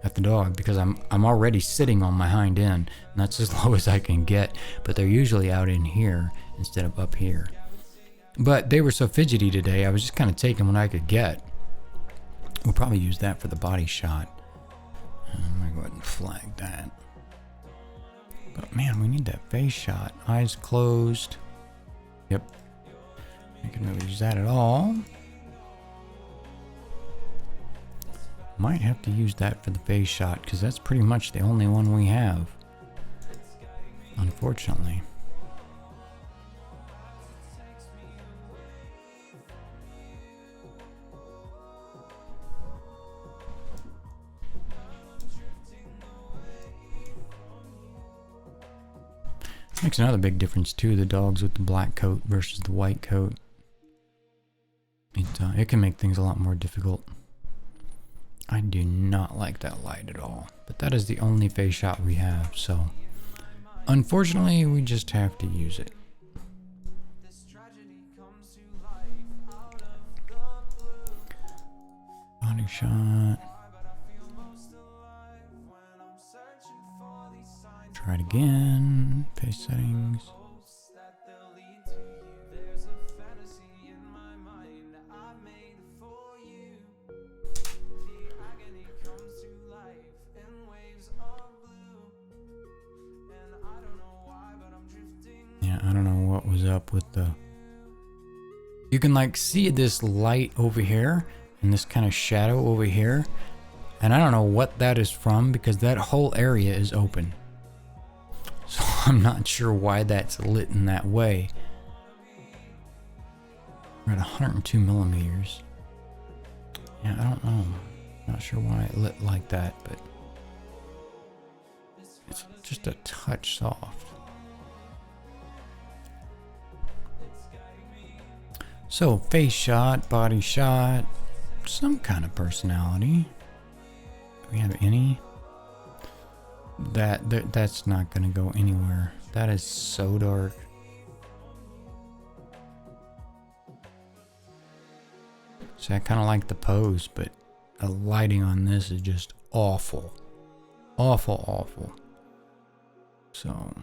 at the dog because I'm already sitting on my hind end, and that's as low as I can get. But they're usually out in here instead of up here. But they were so fidgety today, I was just kind of taking what I could get. We'll probably use that for the body shot. I'm gonna go ahead and flag that. But man, we need that face shot. Eyes closed. Yep. I can really use that at all. Might have to use that for the face shot because that's pretty much the only one we have, unfortunately. Makes another big difference too, the dogs with the black coat versus the white coat. It can make things a lot more difficult. I do not like that light at all, but that is the only face shot we have, so unfortunately we just have to use it. Body shot. Try it again. Face settings. Yeah, I don't know what was up with the... You can like see this light over here and this kind of shadow over here. And I don't know what that is from because that whole area is open. So I'm not sure why that's lit in that way. We're at 102 millimeters. Yeah, I don't know. Not sure why it lit like that, but it's just a touch soft. So face shot, body shot, some kind of personality. Do we have any? That's not gonna go anywhere. That is so dark. See, I kind of like the pose, but the lighting on this is just awful. Awful, awful. So,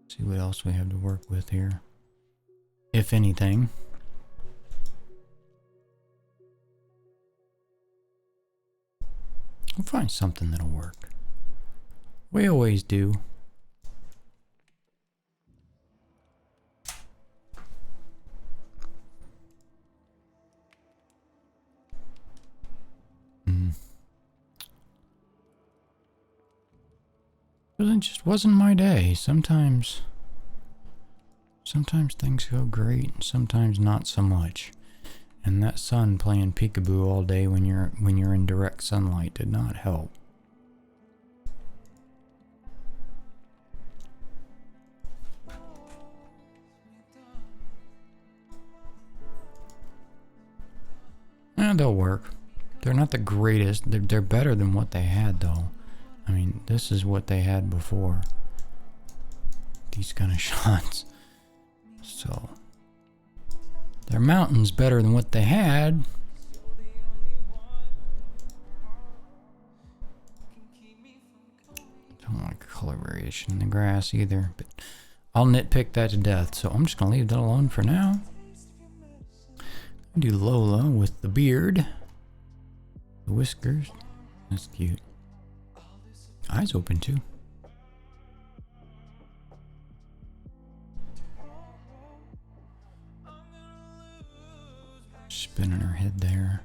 see what else we have to work with here. If anything. We'll find something that'll work. We always do. It just wasn't my day. Sometimes things go great, and sometimes not so much. And that sun playing peekaboo all day when you're in direct sunlight did not help. They'll work. They're not the greatest. They're better than what they had, though. I mean, this is what they had before. These kind of shots. So, Their mountain's better than what they had. Don't like color variation in the grass either, but I'll nitpick that to death, so I'm just gonna leave that alone for now. Do Lola with the beard, the whiskers. That's cute. Eyes open too. Spinning her head there.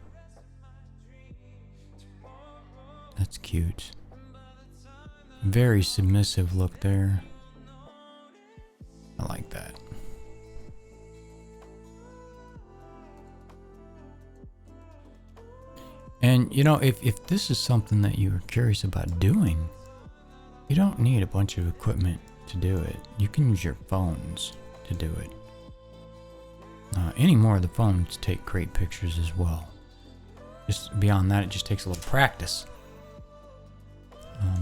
That's cute. Very submissive look there. I like that. And you know, if this is something that you're curious about doing, you don't need a bunch of equipment to do it. You can use your phones to do it. Anymore, the phones take great pictures as well. Just beyond that, it just takes a little practice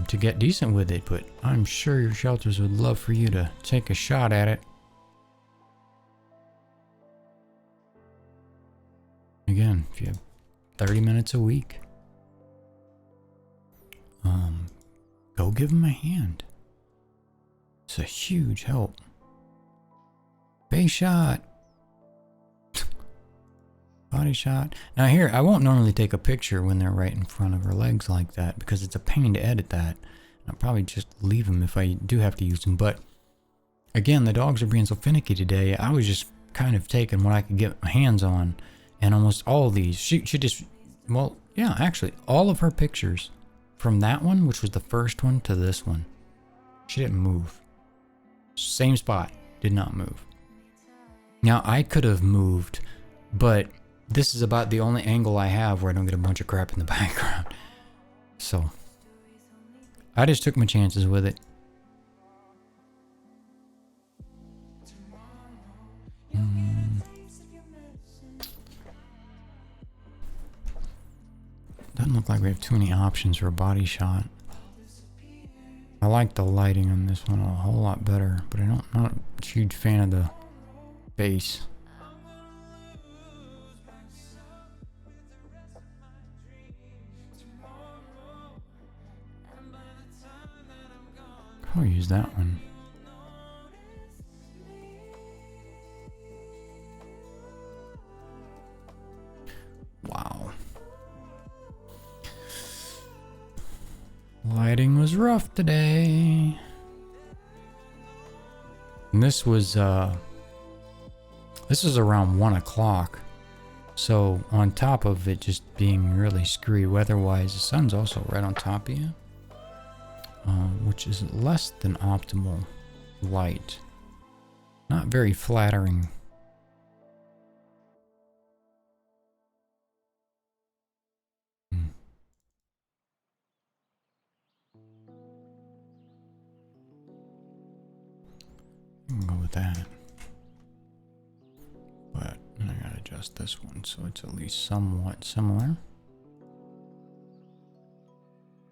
to get decent with it, but I'm sure your shelters would love for you to take a shot at it. Again, if you have 30 minutes a week, go give them a hand. It's a huge help. Face shot. Body shot. Now here, I won't normally take a picture when they're right in front of her legs like that because it's a pain to edit that. I'll probably just leave them if I do have to use them. But again, the dogs are being so finicky today. I was just kind of taking what I could get my hands on. And almost all of these, she just, well, yeah, actually, all of her pictures from that one, which was the first one, to this one, she didn't move. Same spot, did not move. Now, I could have moved, but this is about the only angle I have where I don't get a bunch of crap in the background. So, I just took my chances with it. Doesn't look like we have too many options for a body shot. I like the lighting on this one a whole lot better, but I'm not a huge fan of the face. I'll use that one. Wow. Lighting was rough today. And this was around 1 o'clock. So on top of it just being really screwy weather-wise, the sun's also right on top of you. Which is less than optimal light. Not very flattering. I can go with that. But I gotta adjust this one so it's at least somewhat similar.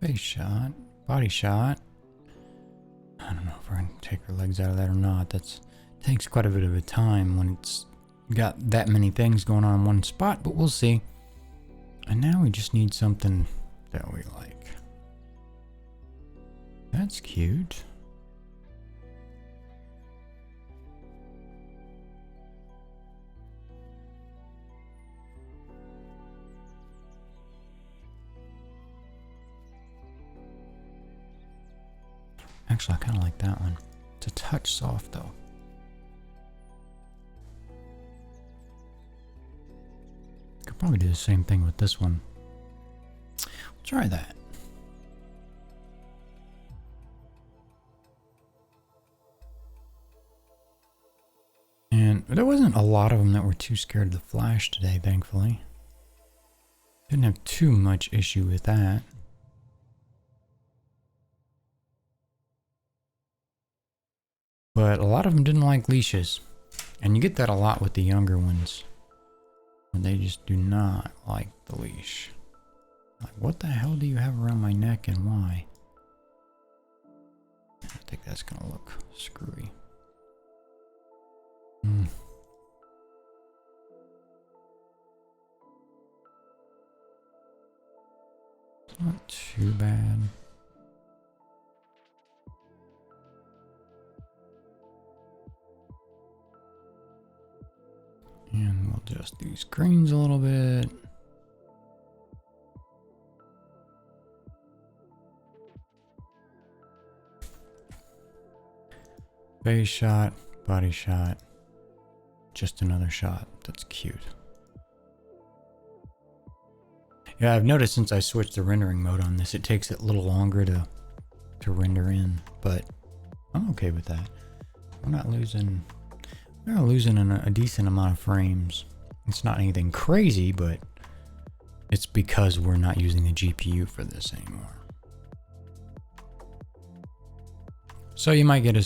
Face shot. Body shot. I don't know if we're going to take her legs out of that or not. That takes quite a bit of a time when it's got that many things going on in one spot, but we'll see. And now we just need something that we like. That's cute. Actually, I kind of like that one. It's a touch soft, though. Could probably do the same thing with this one. We'll try that. And there wasn't a lot of them that were too scared of the flash today, thankfully. Didn't have too much issue with that. But a lot of them didn't like leashes. And you get that a lot with the younger ones. When they just do not like the leash. Like, what the hell do you have around my neck and why? I think that's gonna look screwy. Not too bad. And we'll adjust these greens a little bit. Face shot, body shot. Just another shot. That's cute. Yeah, I've noticed since I switched the rendering mode on this, it takes it a little longer to render in, but I'm okay with that. We're not losing a decent amount of frames. It's not anything crazy, but it's because we're not using the GPU for this anymore. So you might get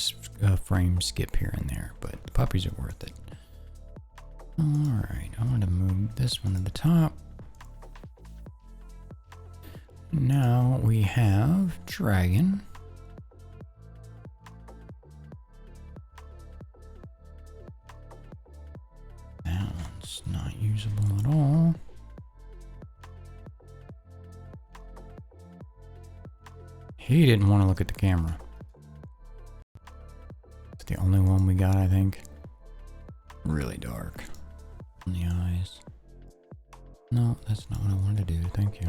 a frame skip here and there, but the puppies are worth it. Alright, I want to move this one to the top. Now we have Dragon. That one's not usable at all. He didn't want to look at the camera. It's the only one we got, I think. Really dark on the eyes. No, that's not what I wanted to do. Thank you.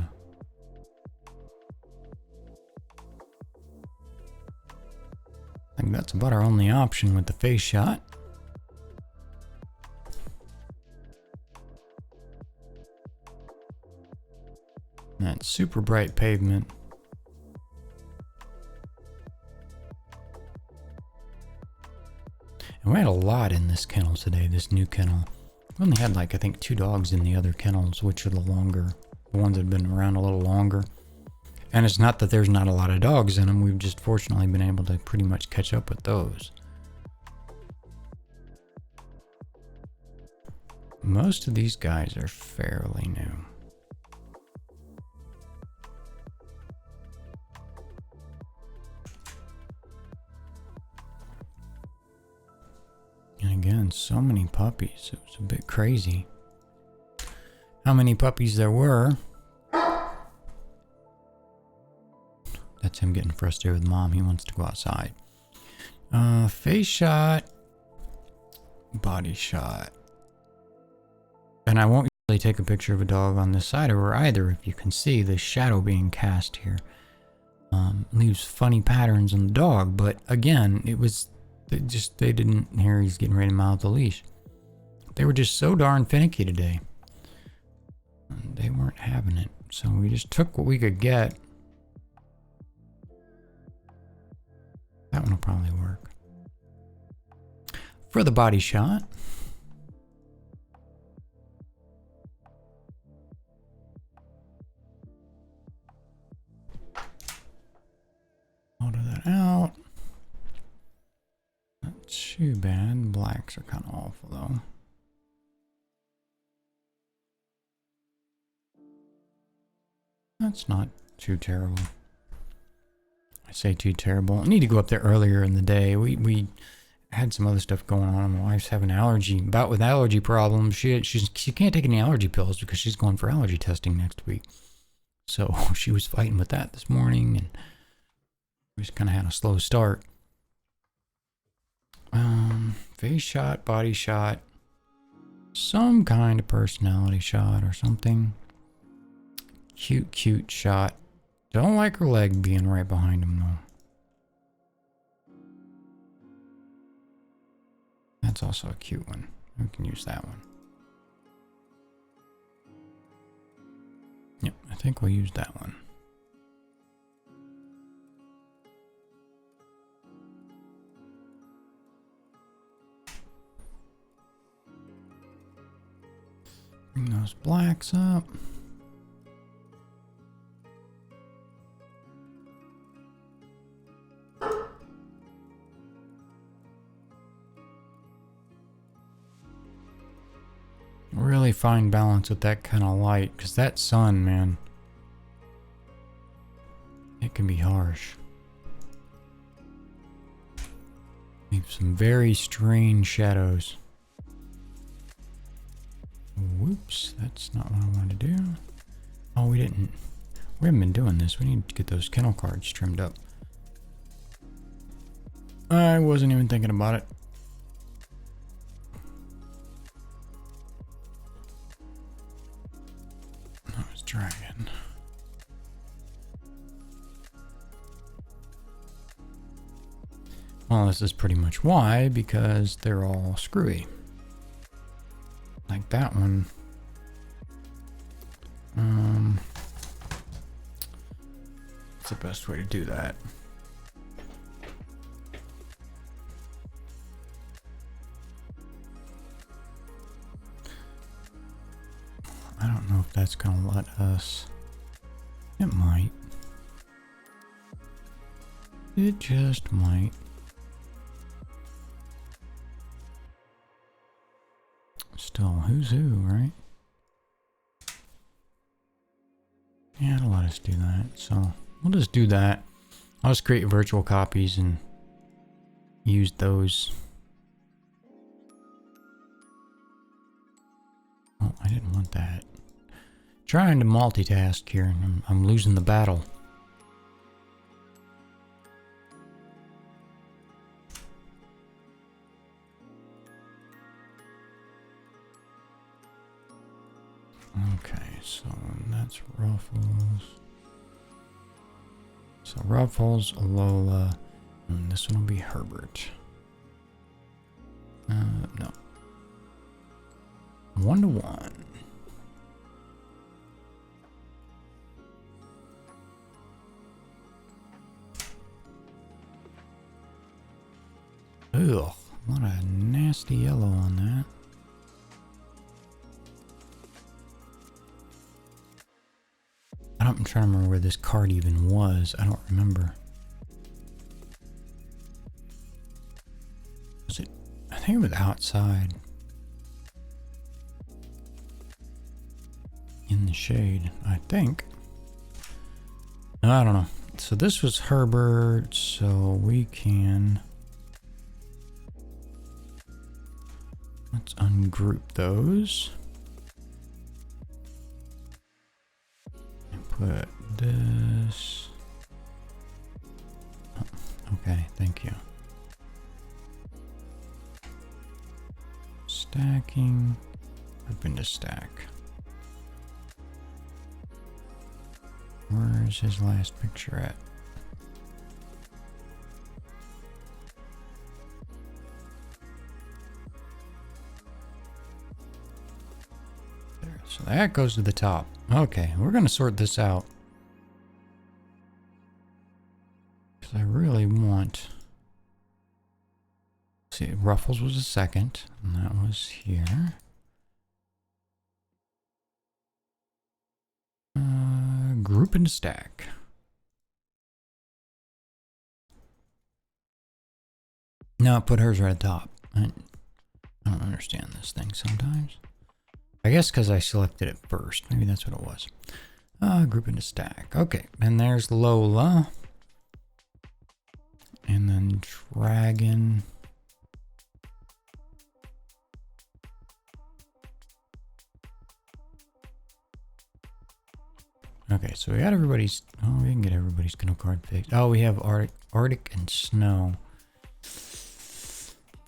I think that's about our only option with the face shot. That super bright pavement. And we had a lot in this kennel today, this new kennel. We only had like, I think 2 dogs in the other kennels, which are the ones that have been around a little longer. And it's not that there's not a lot of dogs in them, we've just fortunately been able to pretty much catch up with those. Most of these guys are fairly new. And again, so many puppies. It was a bit crazy how many puppies there were. That's him getting frustrated with mom. He wants to go outside. Face shot, body shot. And I won't usually take a picture of a dog on this side of her either. If you can see the shadow being cast here, leaves funny patterns on the dog. But again, they didn't hear he's getting ready to mouth the leash. They were just so darn finicky today. And they weren't having it. So we just took what we could get. That one will probably work. For the body shot. Auto that out. Not too bad. Blacks are kind of awful though. That's not too terrible. I say too terrible. I need to go up there earlier in the day. We had some other stuff going on. My wife's having bout with allergy problems. She can't take any allergy pills because she's going for allergy testing next week. So she was fighting with that this morning, and we just kind of had a slow start. Face shot, body shot, some kind of personality shot or something. Cute shot. Don't like her leg being right behind him though. That's also a cute one. We can use that one. Yep, I think we'll use that one. Bring those blacks up. Really fine balance with that kind of light, because that sun, man, it can be harsh. Leave some very strange shadows. Whoops, that's not what I wanted to do. Oh, we We haven't been doing this. We need to get those kennel cards trimmed up. I wasn't even thinking about it. I was dragging. Well, this is pretty much why, because they're all screwy. Like that one. What's the best way to do that? I don't know if that's gonna let us. It might. It just might. Still, who's who, right? Yeah, it'll let us do that. So we'll just do that. I'll just create virtual copies and use those. Oh, I didn't want that. Trying to multitask here, and I'm losing the battle. Okay, so that's Ruffles. So Ruffles, Lola, and this one will be Herbert. No. 1-to-1. Ugh, a lot of nasty yellow on that. I'm trying to remember where this card even was. I don't remember. Was it? I think it was outside. In the shade, I think. I don't know. So this was Herbert, so we can... Let's ungroup those. Put this. Oh, okay, thank you. Stacking. Open to stack. Where's his last picture at? There. So that goes to the top. Okay, we're going to sort this out. Because I really want... See, Ruffles was a second, and that was here. Group and stack. No, put hers right at the top. I don't understand this thing sometimes. I guess because I selected it first. Maybe that's what it was. Group into stack. Okay, and there's Lola. And then Dragon. Okay, so we got everybody's... Oh, we can get everybody's kennel card fixed. Oh, we have Arctic and Snow.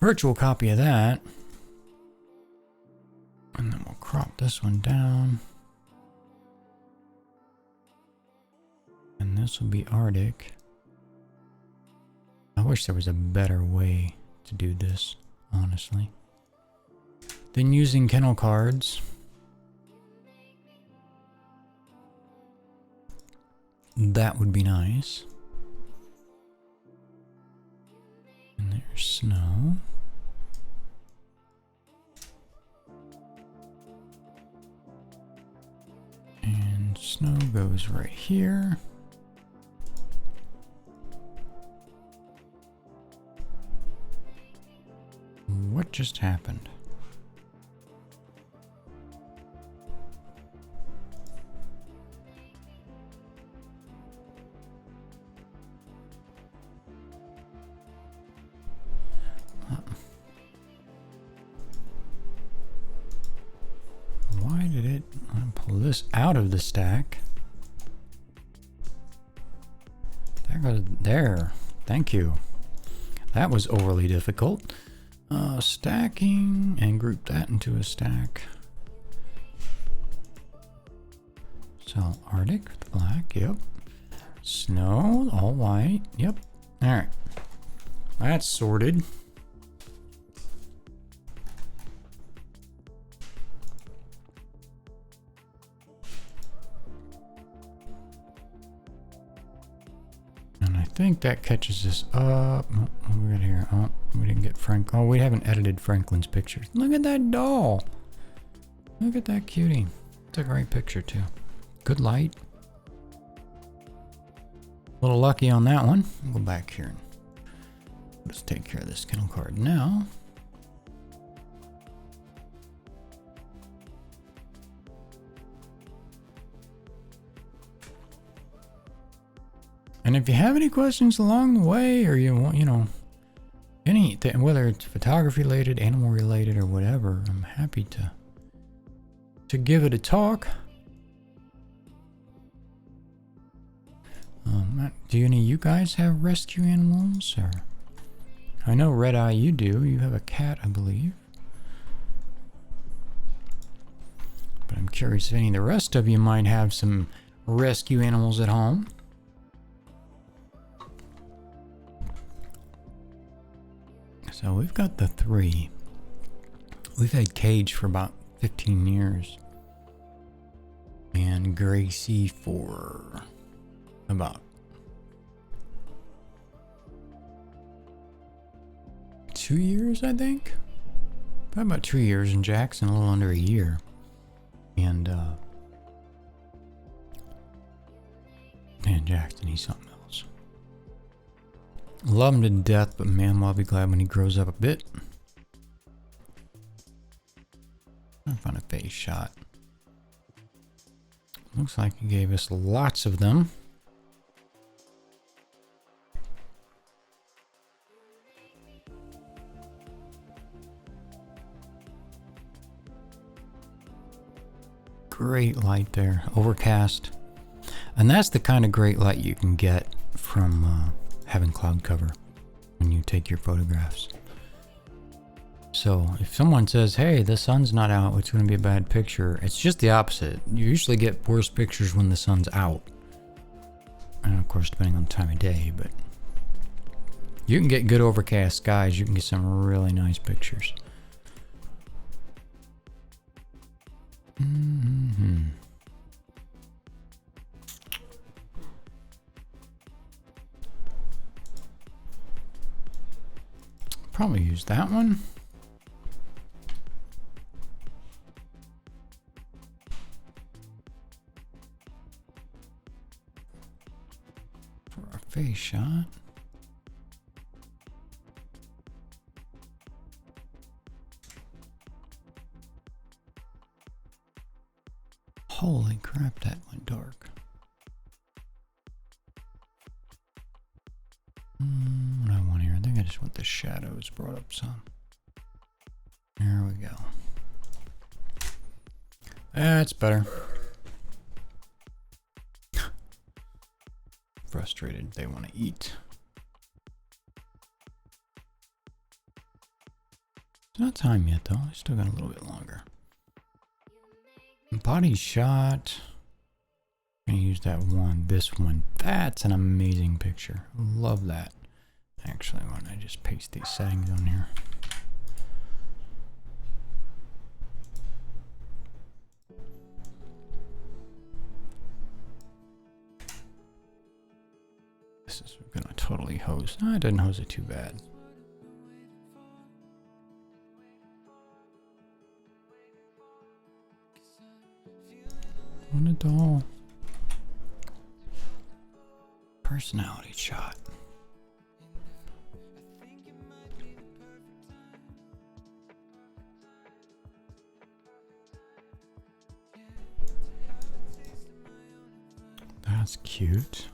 Virtual copy of that. And then we'll crop this one down. And this will be Arctic. I wish there was a better way to do this, honestly. Then using kennel cards. That would be nice. And there's Snow. And Snow goes right here. What just happened? Why did it pull this out of the stack? There goes there. Thank you. That was overly difficult. Stacking and group that into a stack. So Arctic, black, yep. Snow, all white, yep. All right, that's sorted. And I think that catches us up. Oh, what do we got here? Oh, we didn't get Frank. Oh, we haven't edited Franklin's pictures. Look at that doll. Look at that cutie. It's a great picture too. Good light. A little lucky on that one. We'll go back here and let's take care of this kennel card now. And if you have any questions along the way, or you want, anything, whether it's photography related, animal related, or whatever, I'm happy to give it a talk. Do any of you guys have rescue animals? Or I know Red Eye, you do. You have a cat, I believe. But I'm curious if any of the rest of you might have some rescue animals at home. So we've got the 3. We've had Cage for about 15 years. And Gracie for about 2 years, I think. Probably about 2 years, and Jackson a little under a year. And man, Jackson, he's something else. Love him to death, but man, I'll be glad when he grows up a bit. I'll find a face shot. Looks like he gave us lots of them. Great light there, overcast. And that's the kind of great light you can get from having cloud cover when you take your photographs. So if someone says, hey, the sun's not out, it's going to be a bad picture, it's just the opposite. You usually get worse pictures when the sun's out. And of course, depending on the time of day, but you can get good overcast skies, you can get some really nice pictures. Probably use that one. For our face shot. Holy crap, that went dark. What do I want here? I think I just want the shadows brought up some. There we go. That's better. Frustrated, they want to eat. It's not time yet though, I still got a little bit longer. Body shot. I'm gonna use that one, this one. That's an amazing picture. Love that. Actually, why don't I just paste these settings on here? This is gonna totally hose. No, it didn't hose it too bad. What a doll. Personality shot. That's cute.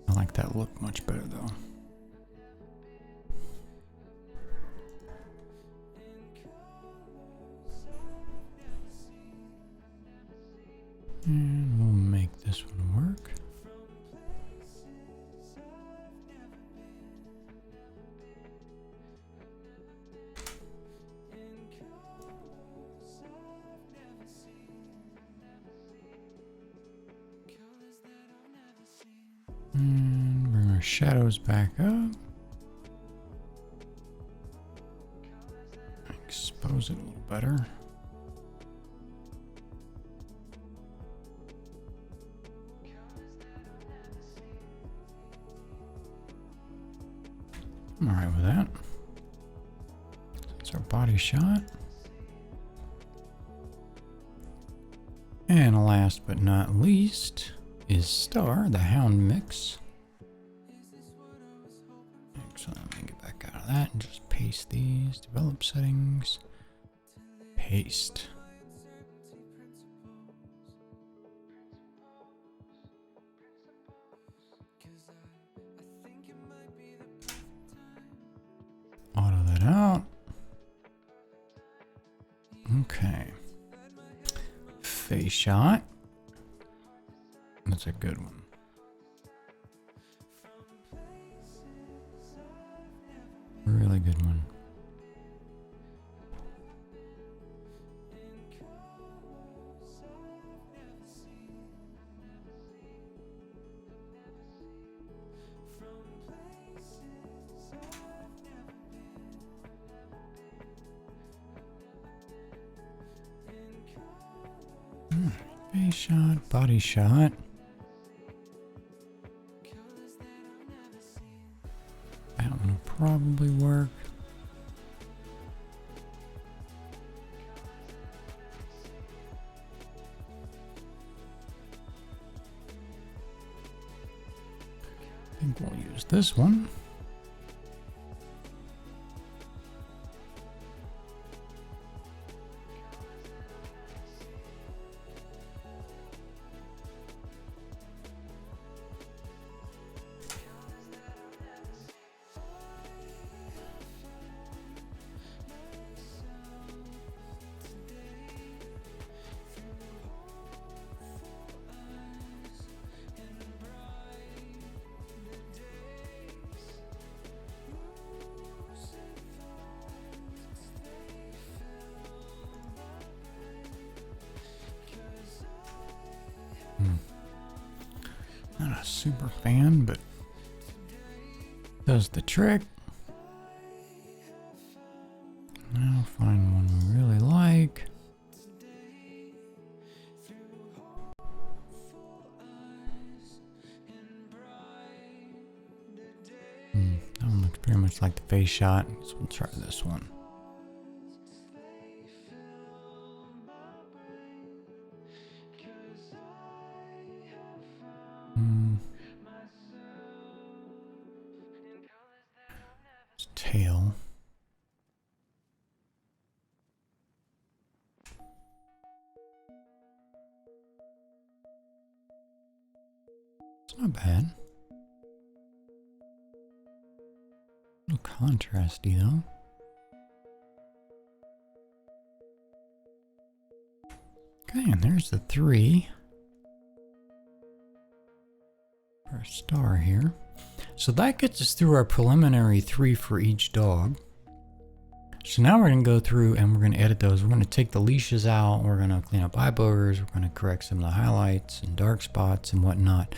I like that look much better though. And we'll make this one work. And bring our shadows back up. Expose it a little better. I'm alright with that. That's our body shot. And last but not least is Star, the Hound mix. Excellent. Let me get back out of that and just paste these. Develop settings. Paste. Auto that out. Okay. Face shot. That's a good one. Really good one. Face shot, body shot. That one will probably work. I think we'll use this one. Not a super fan, but does the trick. Now find one we really like. That one looks pretty much like the face shot, so we'll try this one. Tail. It's not bad. A little contrasty though. Okay, and there's the 3. For a star here. So that gets us through our preliminary 3 for each dog. So now we're going to go through and we're going to edit those. We're going to take the leashes out. We're going to clean up eye boogers. We're going to correct some of the highlights and dark spots and whatnot.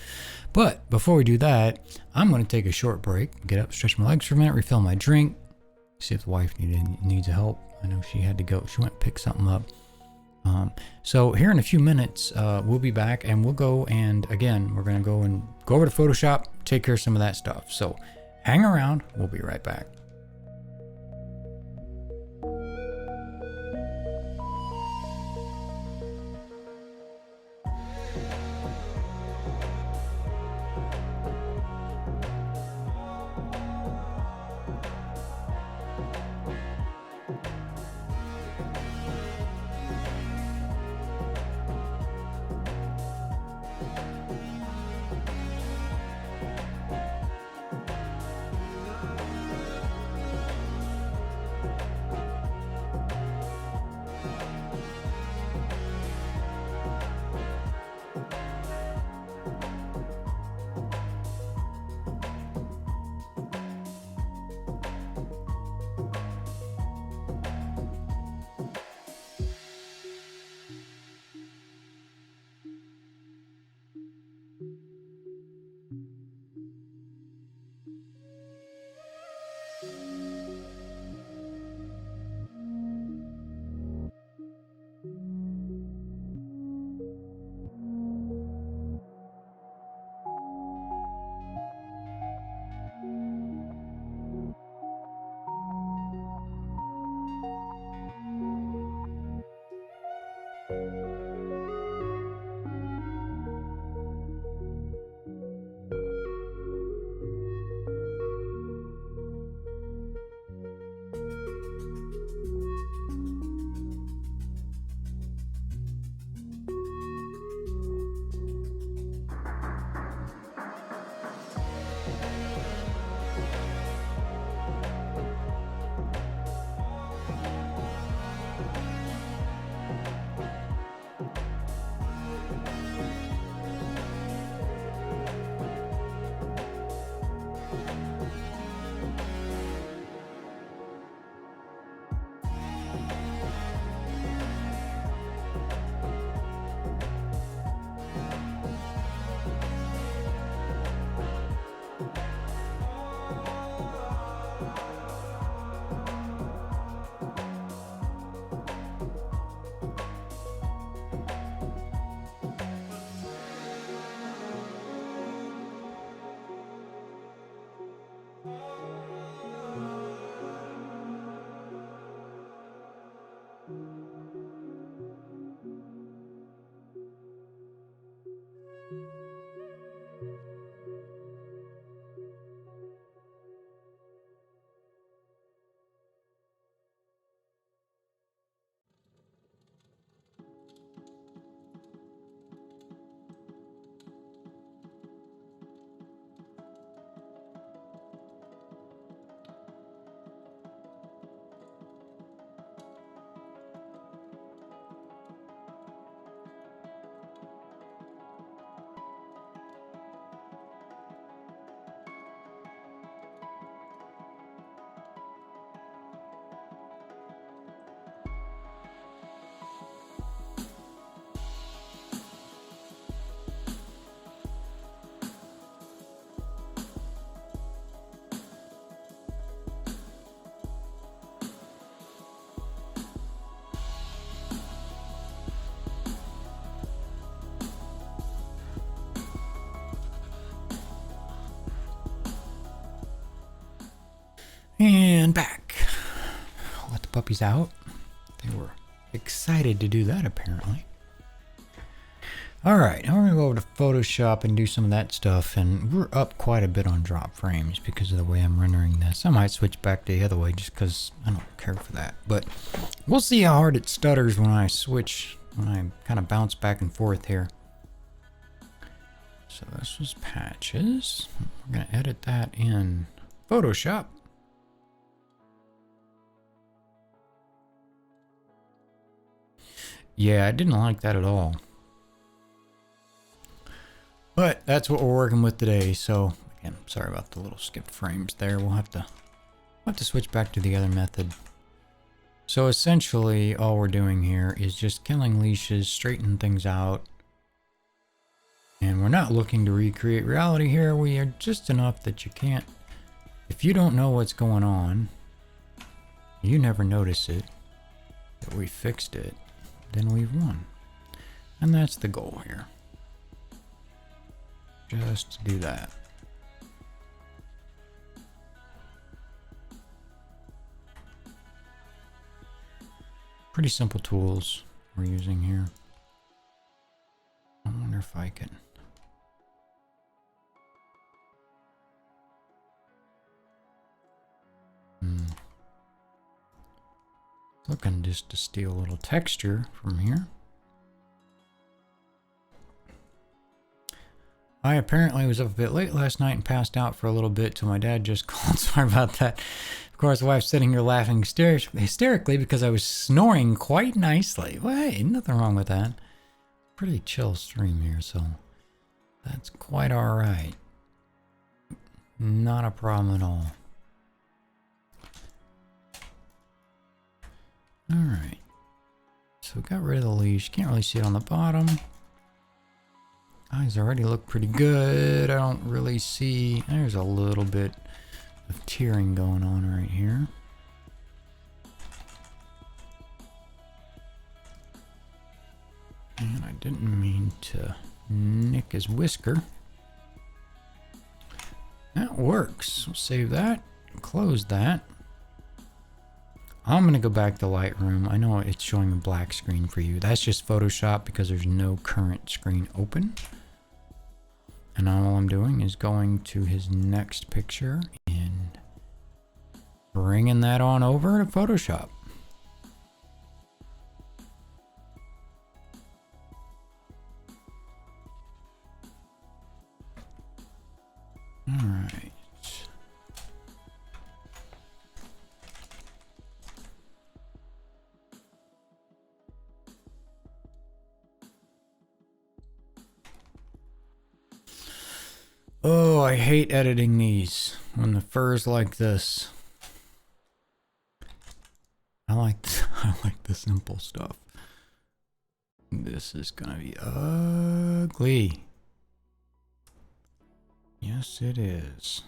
But before we do that, I'm going to take a short break, get up, stretch my legs for a minute, refill my drink, see if the wife needs help. I know she had to go. She went and pick something up. So here in a few minutes, we'll be back and we'll go and again, we're going to go over to Photoshop, take care of some of that stuff. So hang around. We'll be right back. And back. Let the puppies out. They were excited to do that, apparently. Alright, now we're going to go over to Photoshop and do some of that stuff. And we're up quite a bit on drop frames because of the way I'm rendering this. I might switch back to the other way just because I don't care for that. But we'll see how hard it stutters when I switch, when I kind of bounce back and forth here. So this was patches. We're going to edit that in Photoshop. Yeah, I didn't like that at all. But that's what we're working with today. So again, sorry about the little skipped frames there. We'll have to switch back to the other method. So essentially all we're doing here is just killing leashes, straighten things out. And we're not looking to recreate reality here. We are just enough that you can't, if you don't know what's going on, you never notice it, that we fixed it, then we've won. And that's the goal here. Just to do that. Pretty simple tools we're using here. I wonder if I can. Looking just to steal a little texture from here. I apparently was up a bit late last night and passed out for a little bit till my dad just called. Sorry about that. Of course, the wife's sitting here laughing hysterically because I was snoring quite nicely. Well, hey, nothing wrong with that. Pretty chill stream here, so that's quite all right. Not a problem at all. All right. So we got rid of the leash. Can't really see it on the bottom. Eyes already look pretty good. I don't really see. There's a little bit of tearing going on right here. And I didn't mean to nick his whisker. That works. We'll save that. Close that. I'm going to go back to Lightroom. I know it's showing a black screen for you. That's just Photoshop because there's no current screen open. And now all I'm doing is going to his next picture and bringing that on over to Photoshop. All right. Oh, I hate editing these when the fur's like this. I like the simple stuff. This is gonna be ugly. Yes, it is.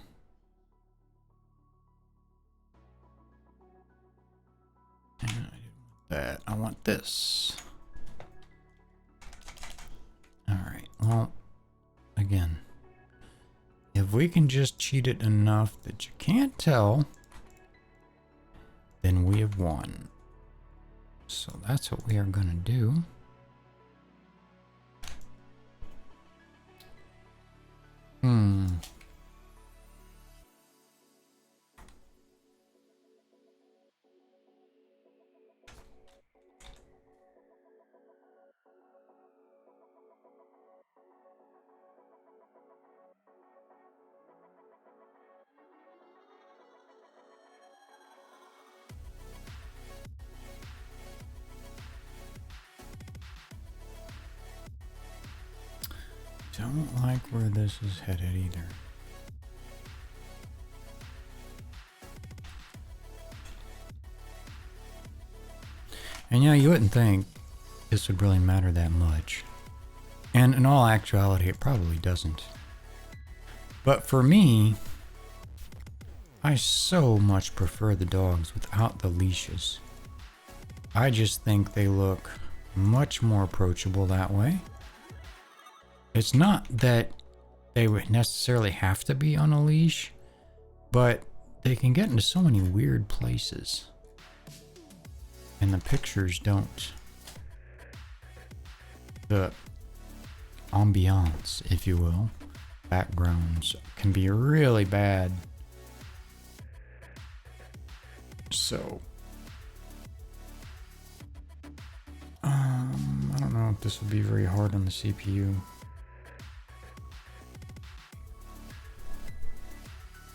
And I didn't want that. I want this. All right. Well, again. If we can just cheat it enough that you can't tell, then we have won. So that's what we are going to do. Don't like where this is headed either. And yeah, you wouldn't think this would really matter that much. And in all actuality, it probably doesn't. But for me, I so much prefer the dogs without the leashes. I just think they look much more approachable that way. It's not that they would necessarily have to be on a leash, but they can get into so many weird places. And the pictures don't. The ambiance, if you will, backgrounds can be really bad. So, I don't know if this would be very hard on the CPU.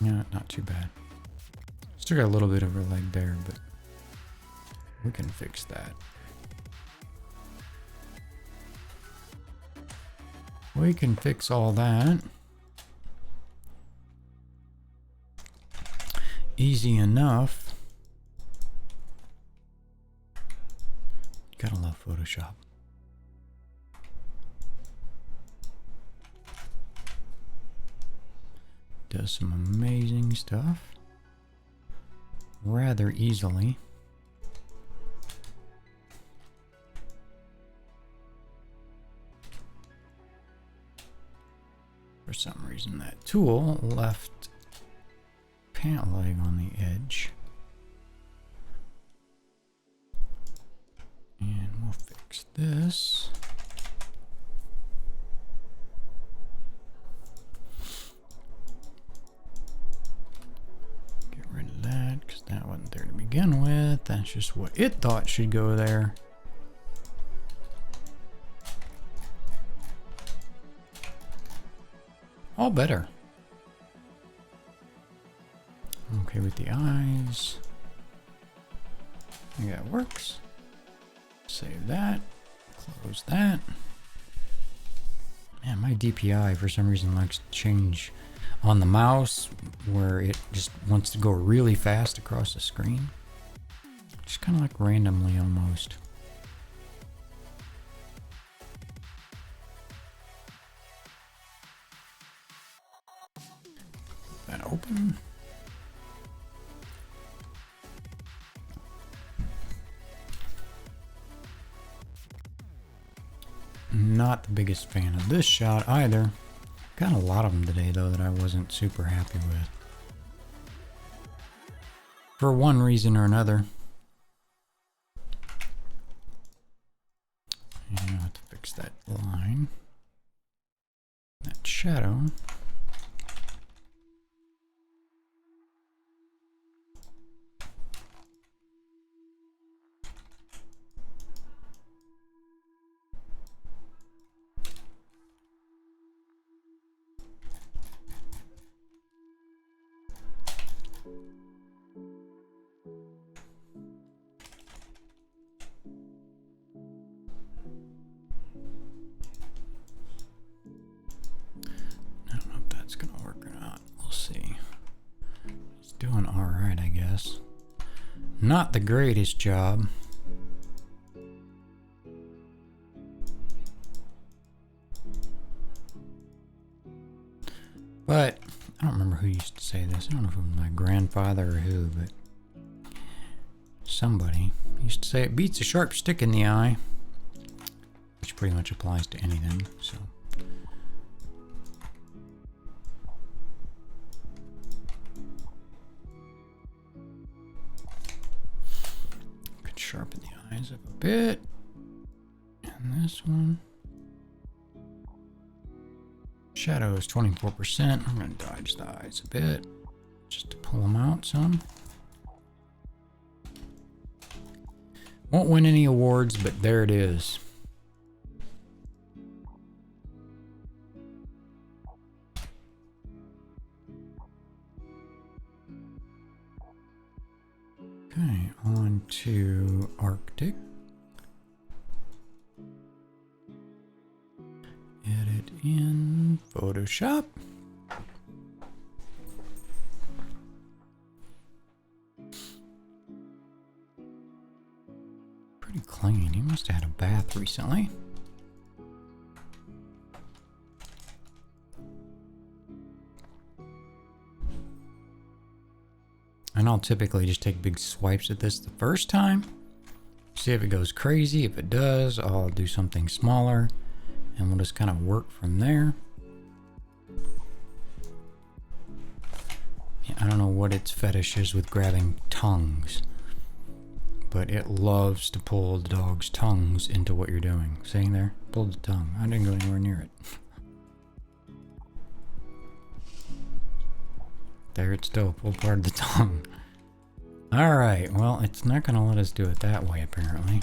Yeah, not too bad. Still got a little bit of a leg there, but we can fix that. We can fix all that. Easy enough. Gotta love Photoshop. Does some amazing stuff rather easily. For some reason that tool left pant leg on the edge. And we'll fix this. Get rid of that because that wasn't there to begin with. That's just what it thought should go there. All better. Okay with the eyes. I think that works. Save that. Close that. Man, my DPI for some reason likes to change on the mouse where it just wants to go really fast across the screen. Just kind of like randomly almost. That open. Not the biggest fan of this shot either. Got a lot of them today though that I wasn't super happy with. For one reason or another. And I have to fix that line. That shadow. Doing alright, I guess. Not the greatest job. But, I don't remember who used to say this. I don't know if it was my grandfather or who, but somebody used to say it beats a sharp stick in the eye. Which pretty much applies to anything, so. Sharpen the eyes up a bit. And this one. Shadow is 24%. I'm going to dodge the eyes a bit just to pull them out some. Won't win any awards, but there it is. Okay, on to Arctic. Edit in Photoshop. Pretty clean. He must have had a bath recently. And I'll typically just take big swipes at this the first time. See if it goes crazy. If it does, I'll do something smaller. And we'll just kind of work from there. I don't know what its fetish is with grabbing tongues, but it loves to pull the dog's tongues into what you're doing. Saying there, pull the tongue. I didn't go anywhere near it. There it still pulled part of the tongue. Alright, well, it's not going to let us do it that way, apparently.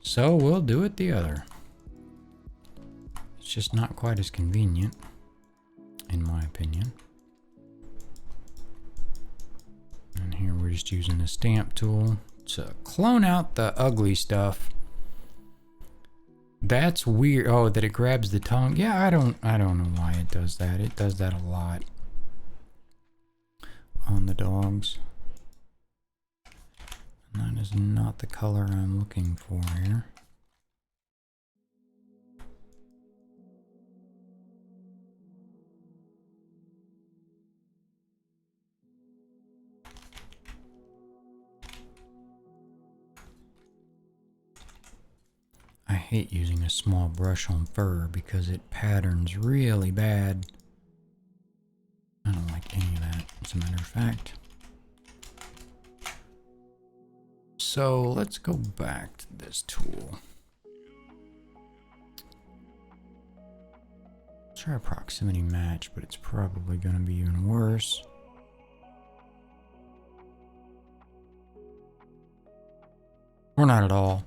So we'll do it the other. It's just not quite as convenient, in my opinion. And here we're just using the stamp tool to clone out the ugly stuff. That's weird. Oh, that it grabs the tongue. Yeah, I don't know why it does that. It does that a lot on the dogs. And that is not the color I'm looking for here. I hate using a small brush on fur because it patterns really bad. I don't like any of that, as a matter of fact. So let's go back to this tool. Try a proximity match, but it's probably going to be even worse. Or not at all.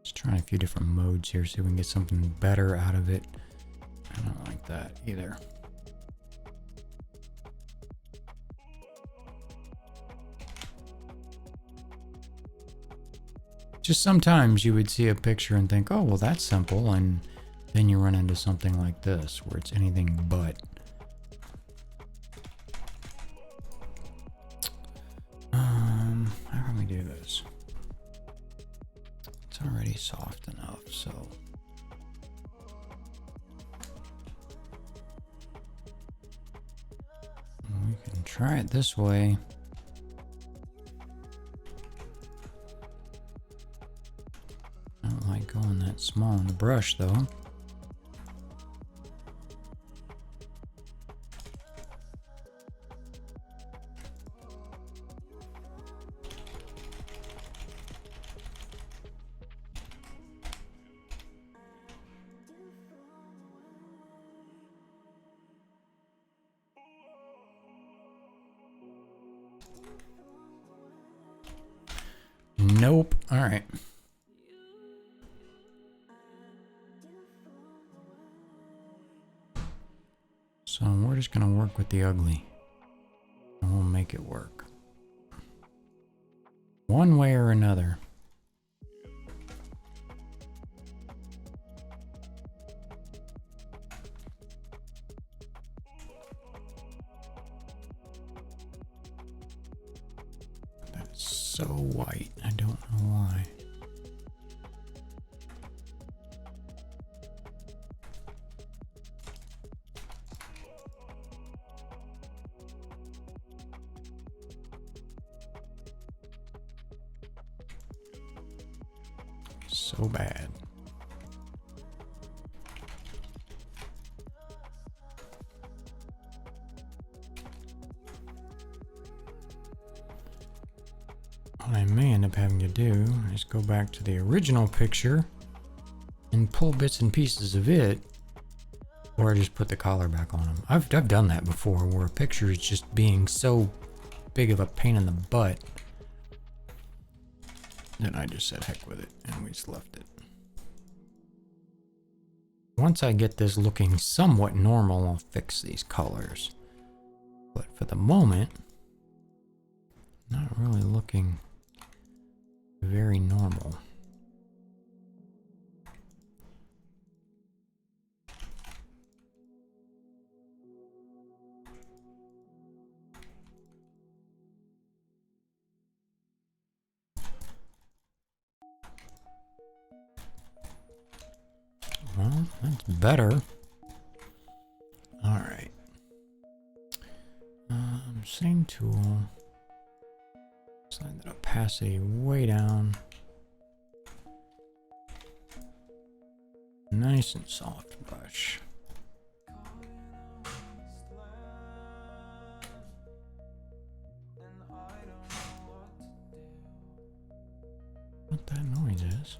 Just trying a few different modes here, so we can get something better out of it. I don't like that either. Just sometimes you would see a picture and think, oh, well, that's simple. And then you run into something like this, where it's anything but. How can we do this? It's already soft enough, so. We can try it this way. I don't like going that small on the brush, though. Nope. All right. So we're just going to work with the ugly. And we'll make it work. One way or another. That's so white. I don't know why. So bad. What I may end up having to do is go back to the original picture and pull bits and pieces of it, or just put the collar back on them. I've done that before, where a picture is just being so big of a pain in the butt. Then I just said heck with it, and we just left it. Once I get this looking somewhat normal, I'll fix these colors. But for the moment, not really looking very normal. Well, that's better. Alright. Same tool. Slide that opacity way down. Nice and soft brush. What that noise is?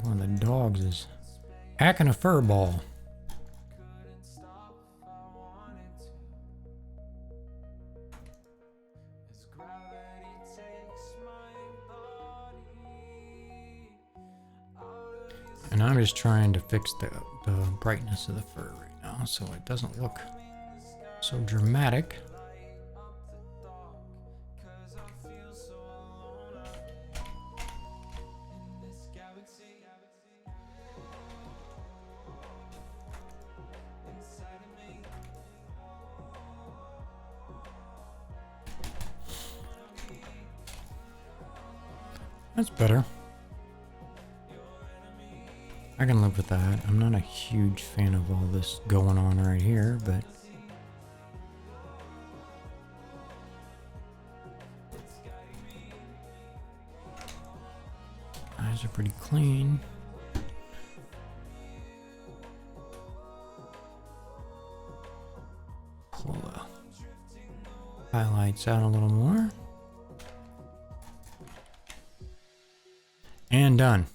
One of the dogs is hacking a fur ball. And I'm just trying to fix the brightness of the fur right now so it doesn't look so dramatic. That's better. I can live with that. I'm not a huge fan of all this going on right here, but eyes are pretty clean. Pull the highlights out a little more. And done.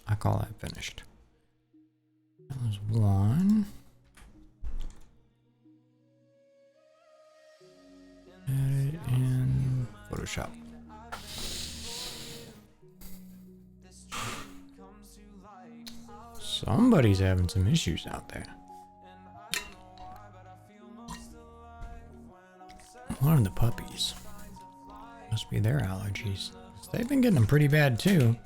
I call that finished. That was one. Edit in Photoshop. Somebody's having some issues out there. One of the puppies. Must be their allergies. They've been getting them pretty bad too.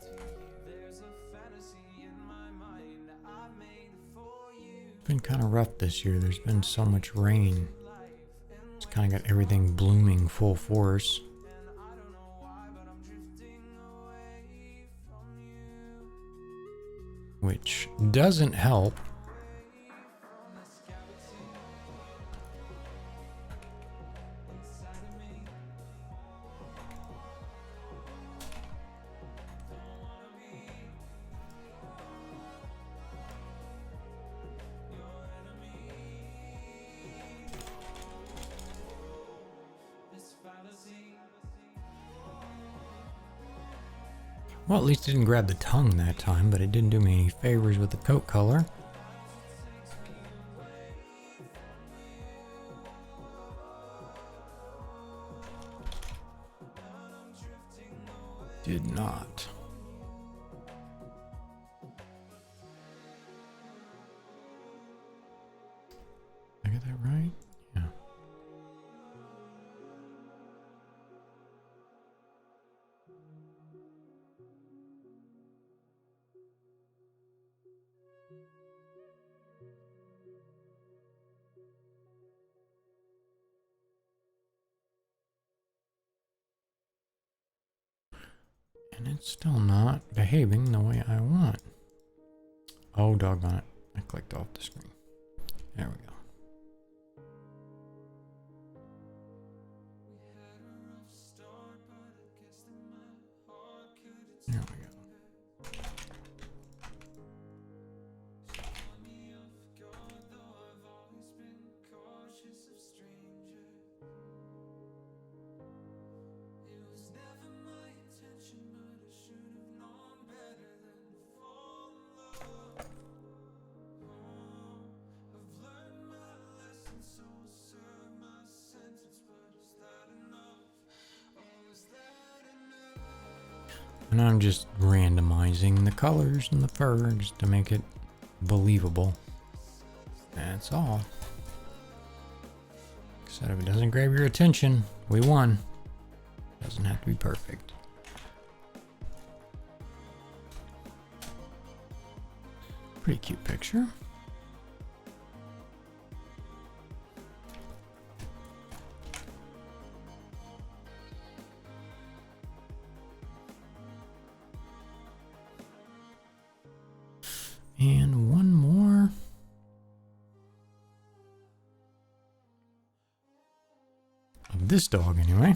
It's been kind of rough this year. There's been so much rain. It's kind of got everything blooming full force. Which doesn't help. Well, at least it didn't grab the tongue that time, but it didn't do me any favors with the coat color. Did not. Did I get that right? Yeah. And it's still not behaving the way I want. Oh, doggone it. I clicked off the screen. There we go. There we go. And I'm just randomizing the colors and the fur just to make it believable. That's all. Like I said, if it doesn't grab your attention, we won. Doesn't have to be perfect. Pretty cute picture. And one more. Of this dog, anyway.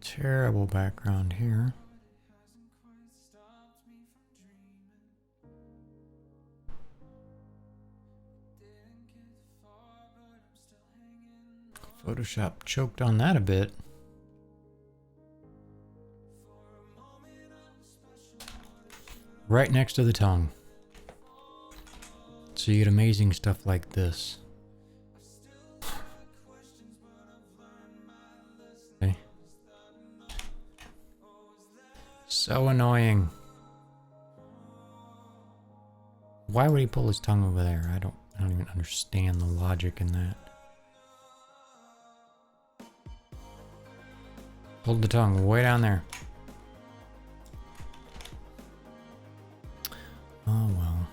Terrible background here. Photoshop choked on that a bit. Right next to the tongue. So you get amazing stuff like this. Okay. So annoying. Why would he pull his tongue over there? I don't even understand the logic in that. Hold the tongue way down there. Oh well.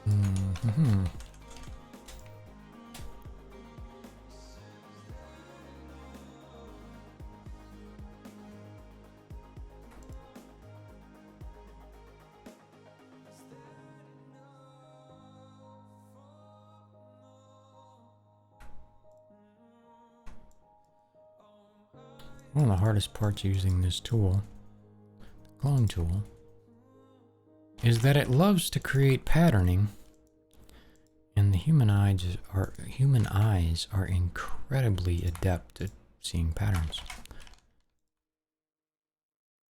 Mm-hmm. One of the hardest parts using this tool, the clone tool, is that it loves to create patterning, and the human eyes are incredibly adept at seeing patterns.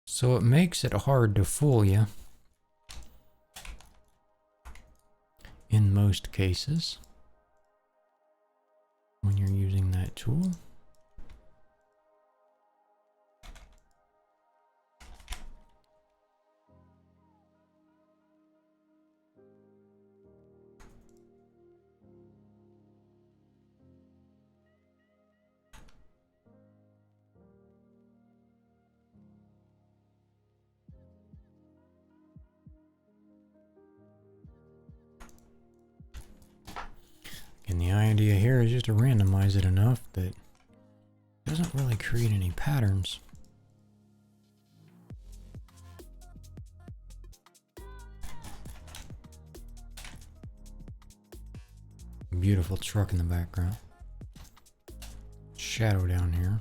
So it makes it hard to fool you in most cases when you're using that tool. And the idea here is just to randomize it enough that it doesn't really create any patterns. Beautiful truck in the background. Shadow down here.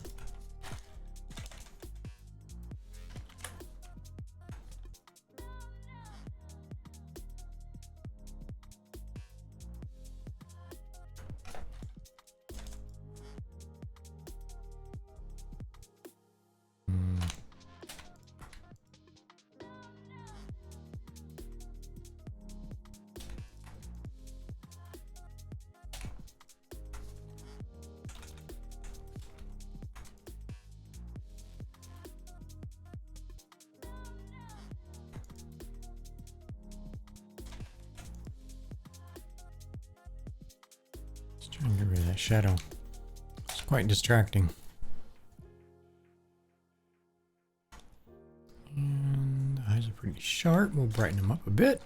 Trying to get rid of that shadow. It's quite distracting. And the eyes are pretty sharp. We'll brighten them up a bit.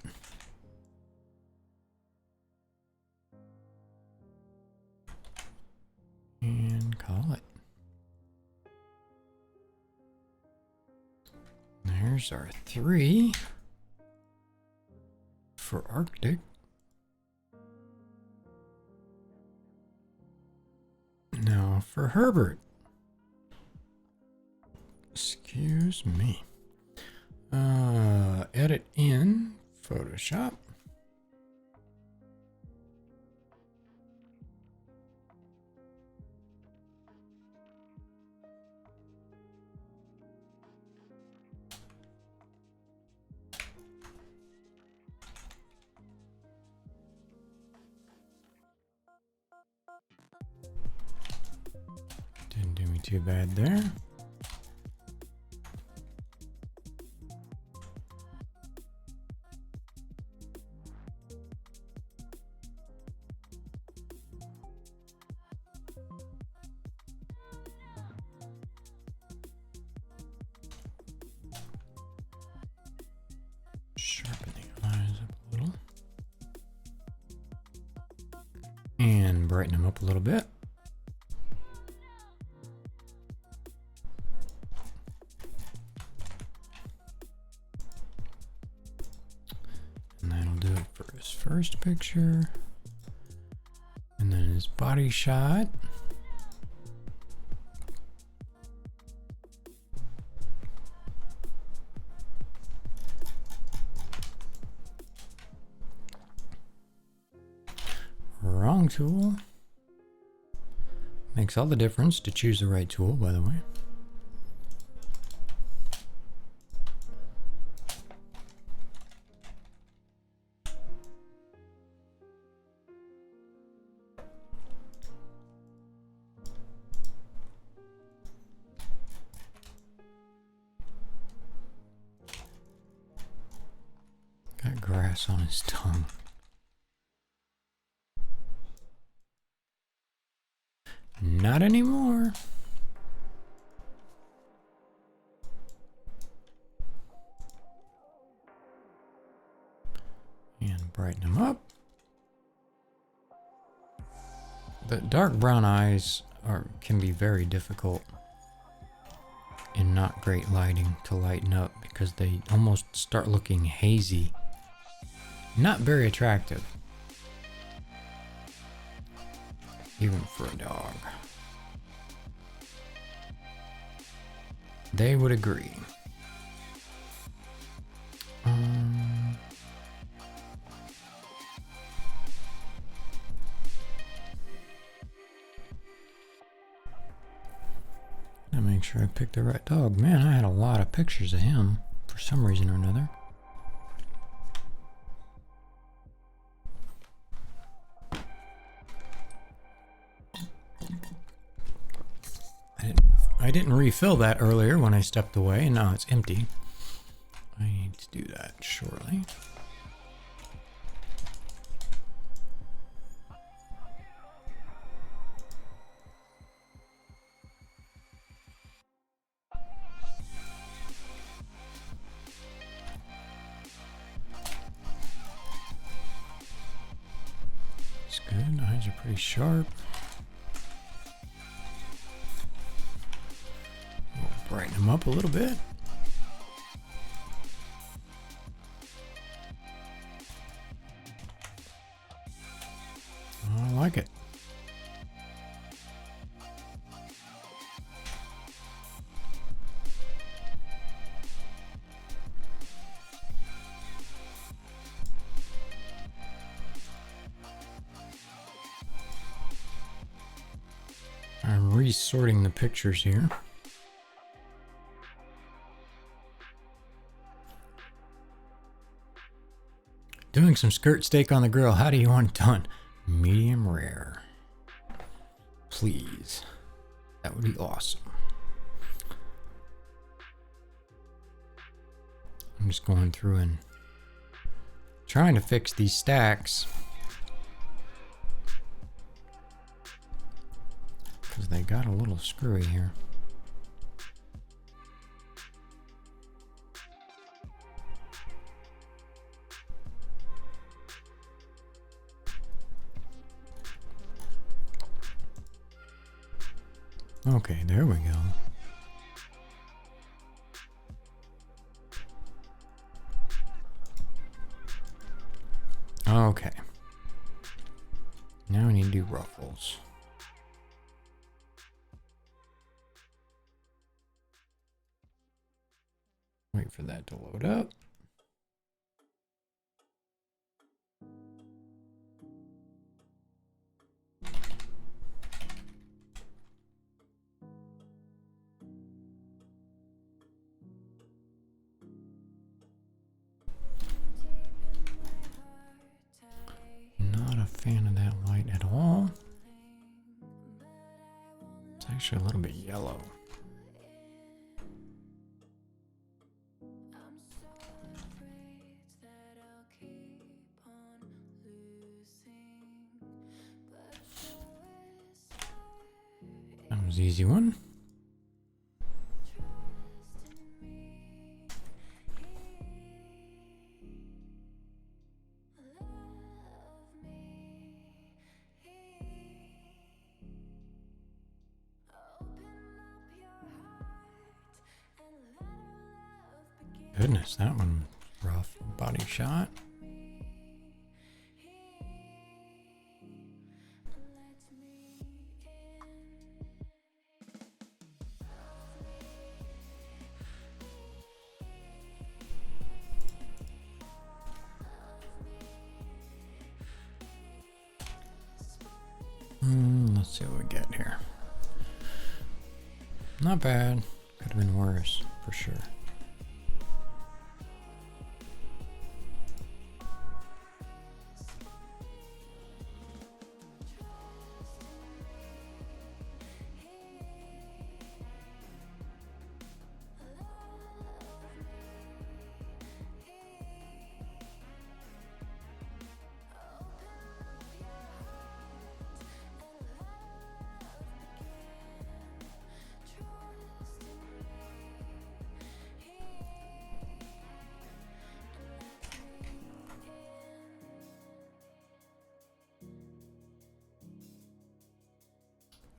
And call it. There's our 3 for Arctic. Now for Herbert. Excuse me. Edit in Photoshop. Didn't do me too bad there. brighten them up a little bit. And that'll do it for his first picture. And then his body shot. Wrong tool. Makes all the difference to choose the right tool, by the way. Got grass on his tongue. Not anymore. And brighten them up. The dark brown eyes can be very difficult in not great lighting to lighten up because they almost start looking hazy. Not very attractive. Even for a dog. They would agree. Gotta make sure I picked the right dog. Man, I had a lot of pictures of him for some reason or another. I didn't refill that earlier when I stepped away, and now it's empty. I need to do that shortly. It's good. Eyes are pretty sharp. Brighten them up a little bit. I like it. I'm resorting the pictures here. Doing some skirt steak on the grill. How do you want it done? Medium rare. Please. That would be awesome. I'm just going through and trying to fix these stacks because they got a little screwy here. Okay, there we go. Okay. Now we need to do ruffles. Wait for that to load up. Not a fan of that white at all. It's actually a little bit yellow. That was an easy one. goodness, that one rough. Body shot. Let's see what we get here. Not bad. Could have been worse, for sure.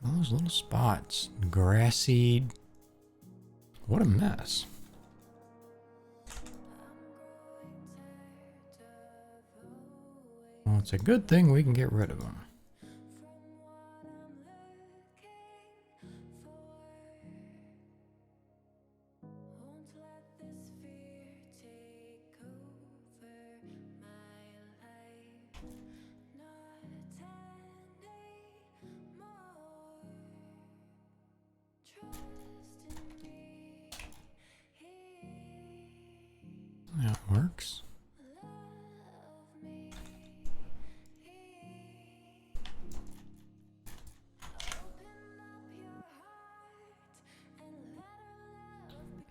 All those little spots. Grass seed. What a mess. Well, it's a good thing we can get rid of them. That works.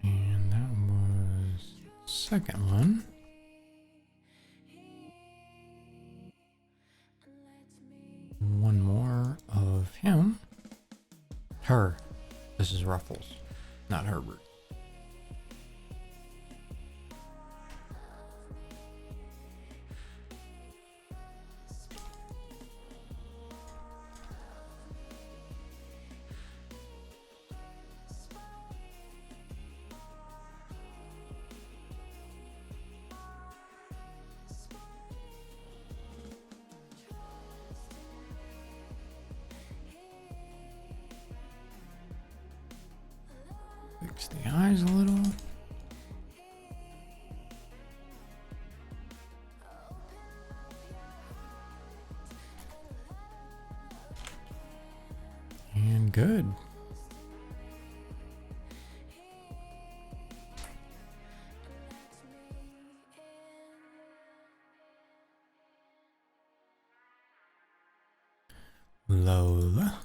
And that was the second one. One more of him. Her. This is Ruffles, not Herbert. Fix the eyes a little. And good. Lola.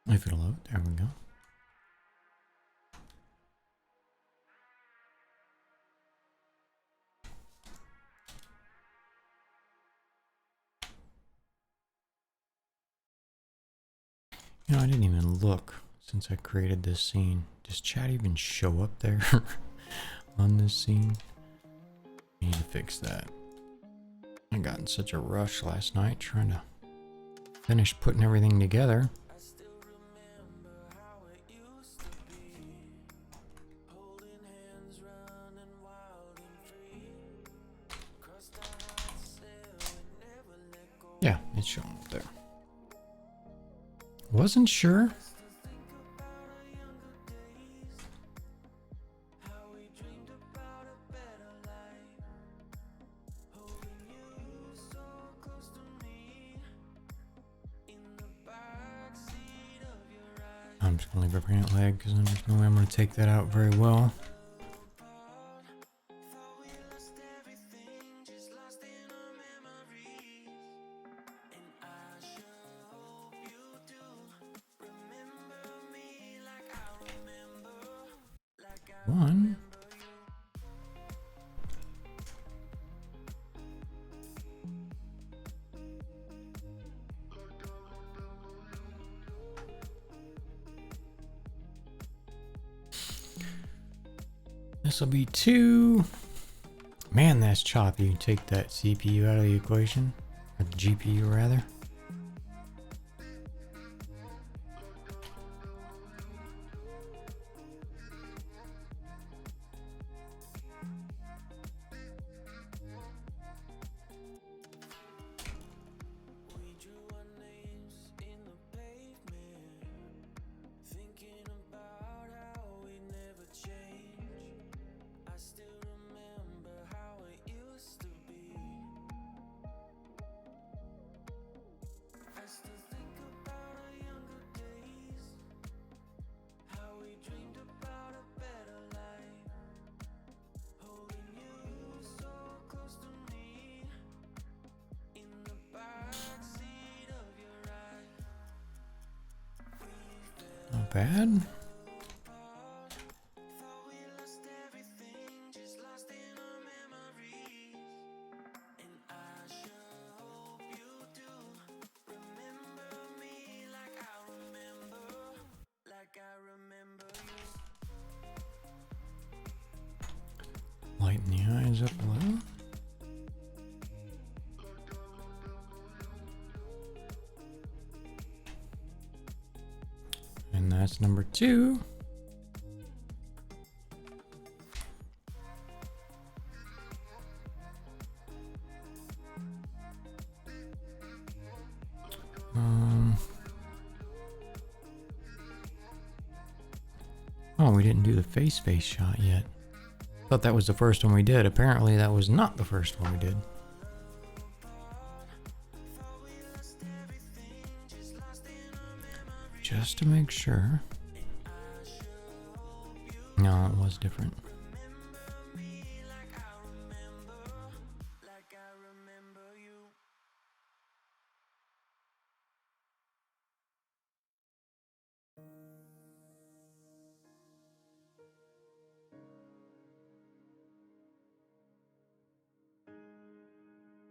If it'll load, there we go. You know, I didn't even look since I created this scene. Does chat even show up there on this scene? I need to fix that. I got in such a rush last night trying to finish putting everything together. Yeah, it's showing up there. Wasn't sure. I'm just gonna leave a pregnant leg because there's no way I'm gonna take that out very well. One. This will be two. Man, that's choppy. Take that CPU out of the equation, or the GPU rather. bad. Lighten the eyes up a little. And that's number 2. Oh, we didn't do the face shot yet. Thought that was the first one we did. Apparently that was not the first one we did. Just to make sure. No, it was different.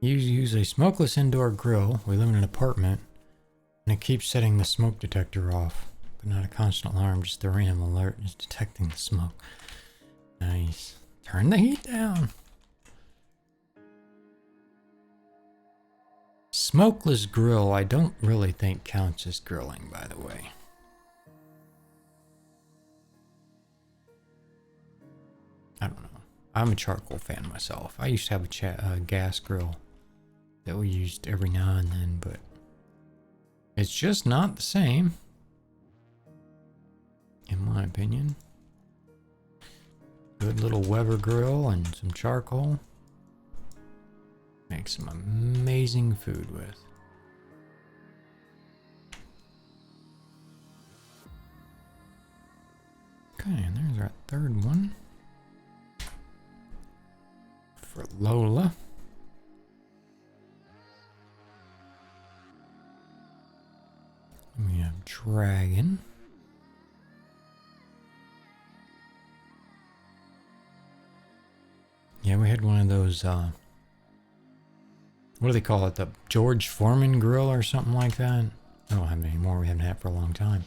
You use a smokeless indoor grill. We live in an apartment, and it keeps setting the smoke detector off, but not a constant alarm, just the random alert is detecting the smoke. Nice. Turn the heat down. Smokeless grill, I don't really think counts as grilling, by the way. I don't know. I'm a charcoal fan myself. I used to have a gas grill that we used every now and then, but it's just not the same, in my opinion. Good little Weber grill and some charcoal. Make some amazing food with. Okay, and there's our third one. For Lola. We have Dragon. Yeah, we had one of those, what do they call it? The George Foreman grill or something like that? I don't have any more. We haven't had it for a long time.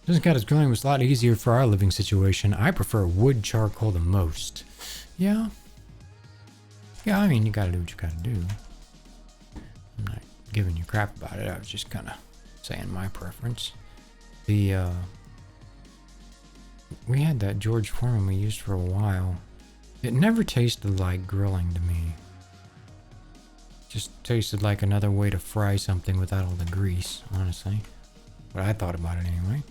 Doesn't count as grilling was a lot easier for our living situation. I prefer wood charcoal the most. Yeah. Yeah, I mean, you gotta do what you gotta do. I'm not giving you crap about it. I was just kind of saying my preference. We had that George Foreman we used for a while. It never tasted like grilling to me. Just tasted like another way to fry something without all the grease, honestly. But I thought about it anyway.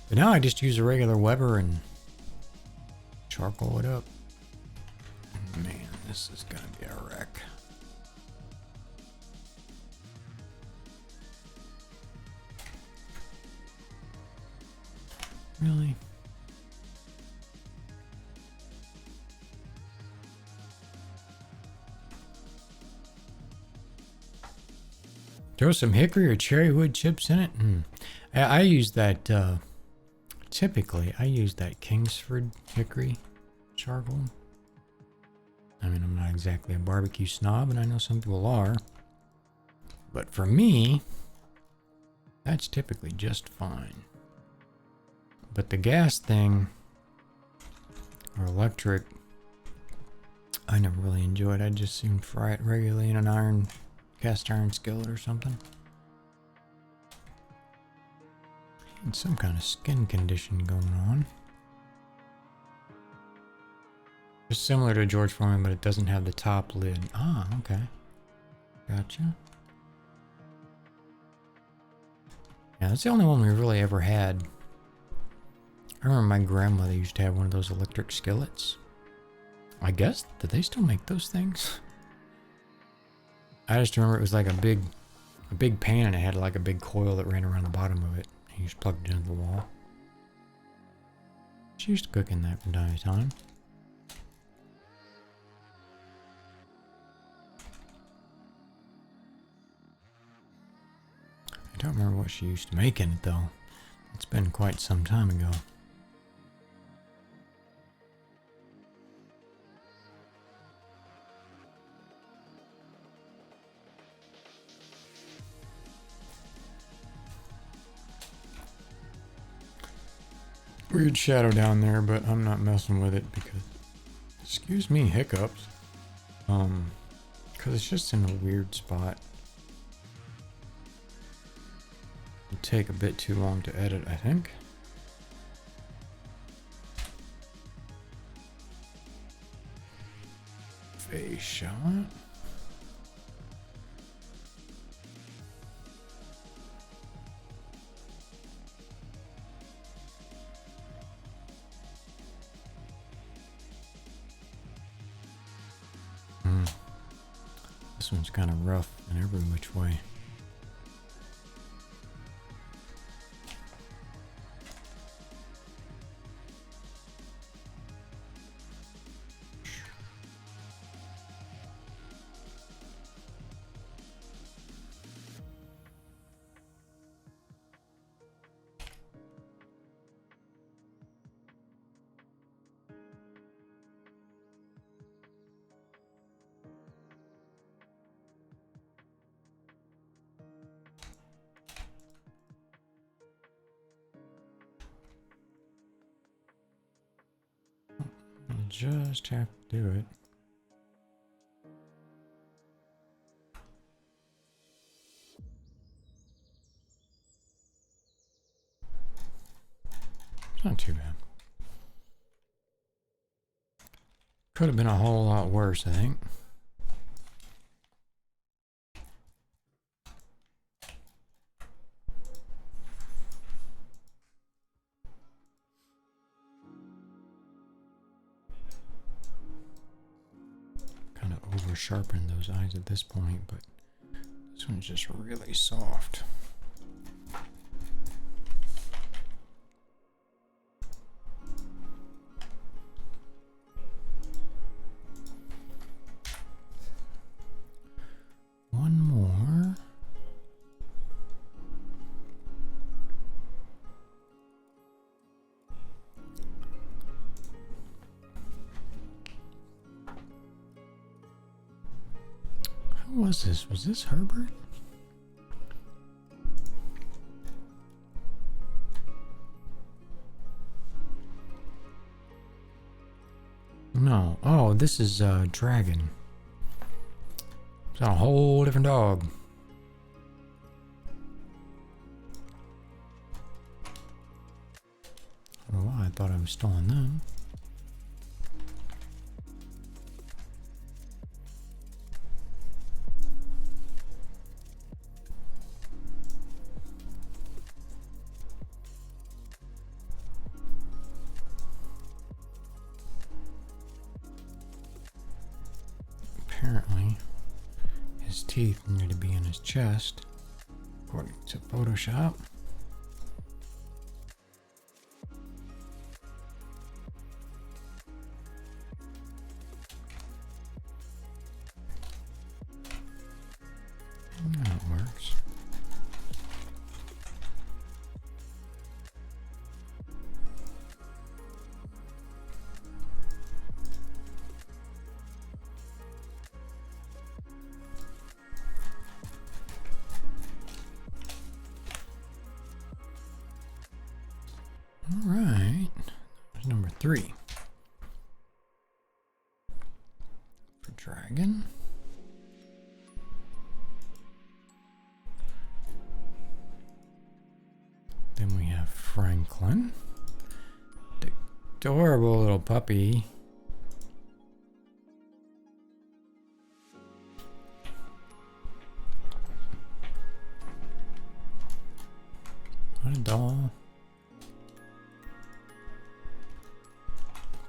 But now I just use a regular Weber and charcoal it up. Man, this is gonna be a wreck. Really? Throw some hickory or cherry wood chips in it. I use that, typically, I use that Kingsford hickory charcoal. I mean, I'm not exactly a barbecue snob, and I know some people are. But for me, that's typically just fine. But the gas thing, or electric, I never really enjoyed. I just soon fry it regularly in an cast iron skillet or something. And some kind of skin condition going on. Just similar to George Foreman, but it doesn't have the top lid. Ah, okay. Gotcha. Yeah, that's the only one we really ever had. I remember my grandmother used to have one of those electric skillets. I guess, did they still make those things? I just remember it was like a big pan, and it had like a big coil that ran around the bottom of it. And you just plugged it into the wall. She used to cook in that from time to time. Don't remember what she used to make in it though. It's been quite some time ago. Weird shadow down there, but I'm not messing with it because, excuse me, hiccups. Because it's just in a weird spot. It'll take a bit too long to edit, I think. Face shot. This one's kind of rough in every which way. Just have to do it. It's not too bad. Could have been a whole lot worse, I think. Over sharpened those eyes at this point, but this one's just really soft. One more. Who was this? Was this Herbert? No. Oh, this is Dragon. It's a whole different dog. I don't know why I thought I was stealing them. Apparently, his teeth need to be in his chest, according to Photoshop. That works. All right, there's number 3 for Dragon. Then we have Franklin, the adorable little puppy. What a doll.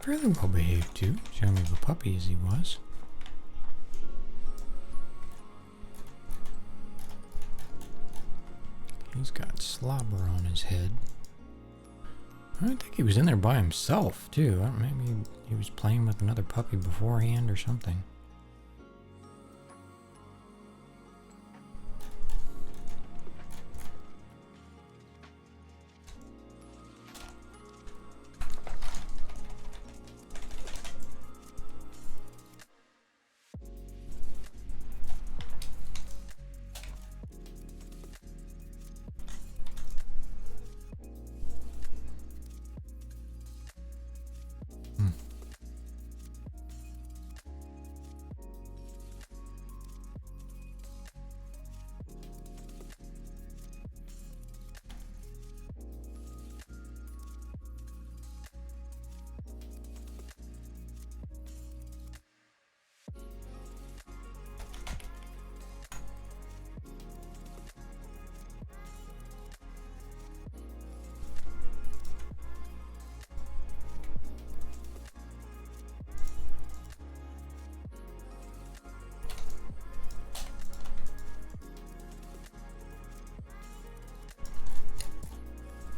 Fairly well behaved too, young of a puppy as he was. He's got slobber on his head. I think he was in there by himself too. Maybe he was playing with another puppy beforehand or something.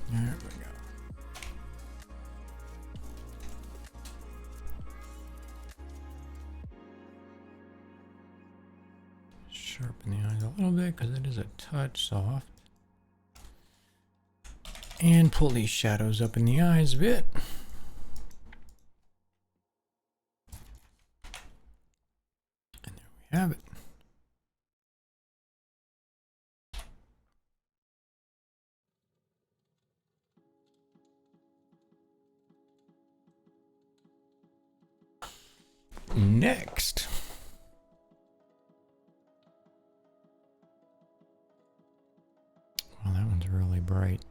There we go. Sharpen the eyes a little bit because it is a touch soft. And pull these shadows up in the eyes a bit. And there we have it. Next. Well, that one's really bright.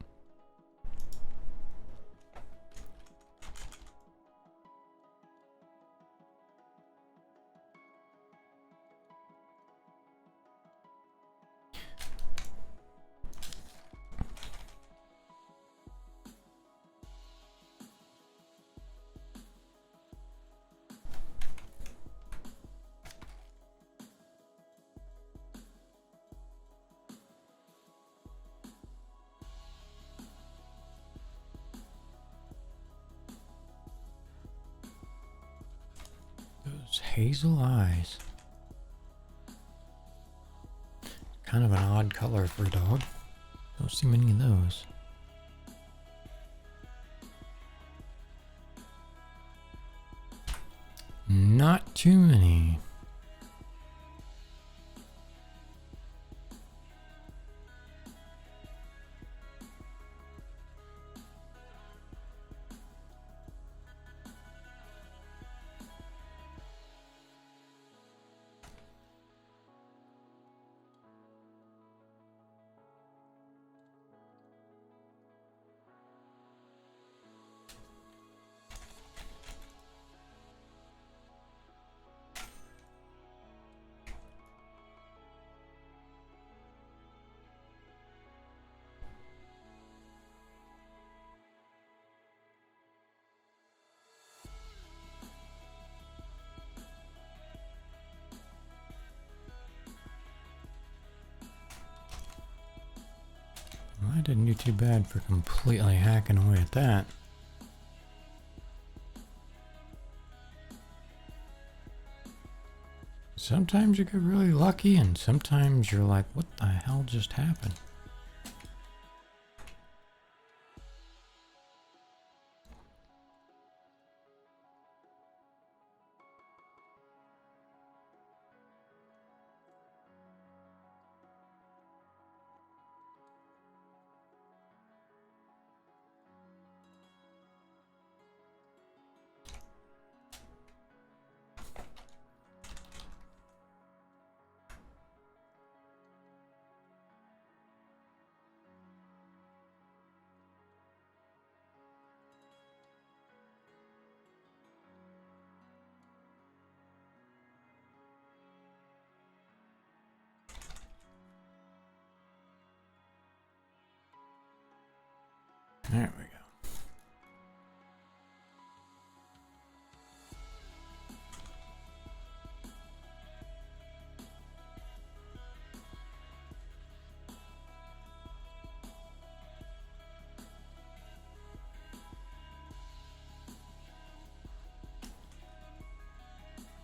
Those hazel eyes. Kind of an odd color for a dog. Don't see many of those. Not too many. Well, I didn't do too bad for completely hacking away at that. Sometimes you get really lucky, and sometimes you're like, what the hell just happened? There we go.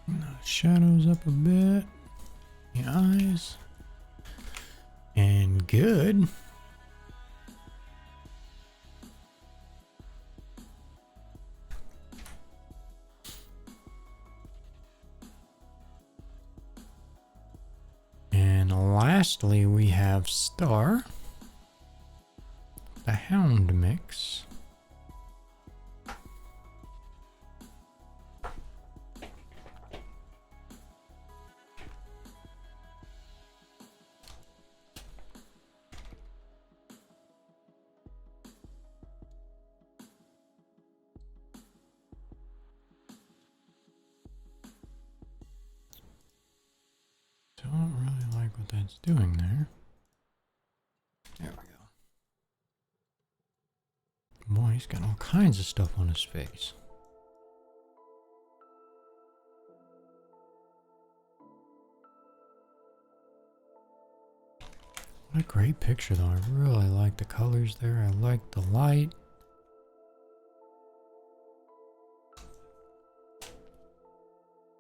Now shadows up a bit. The eyes. And good. And lastly, we have Star, the Hound mix. Don't really like what that's doing there. There we go. Boy, he's got all kinds of stuff on his face. What a great picture, though. I really like the colors there. I like the light.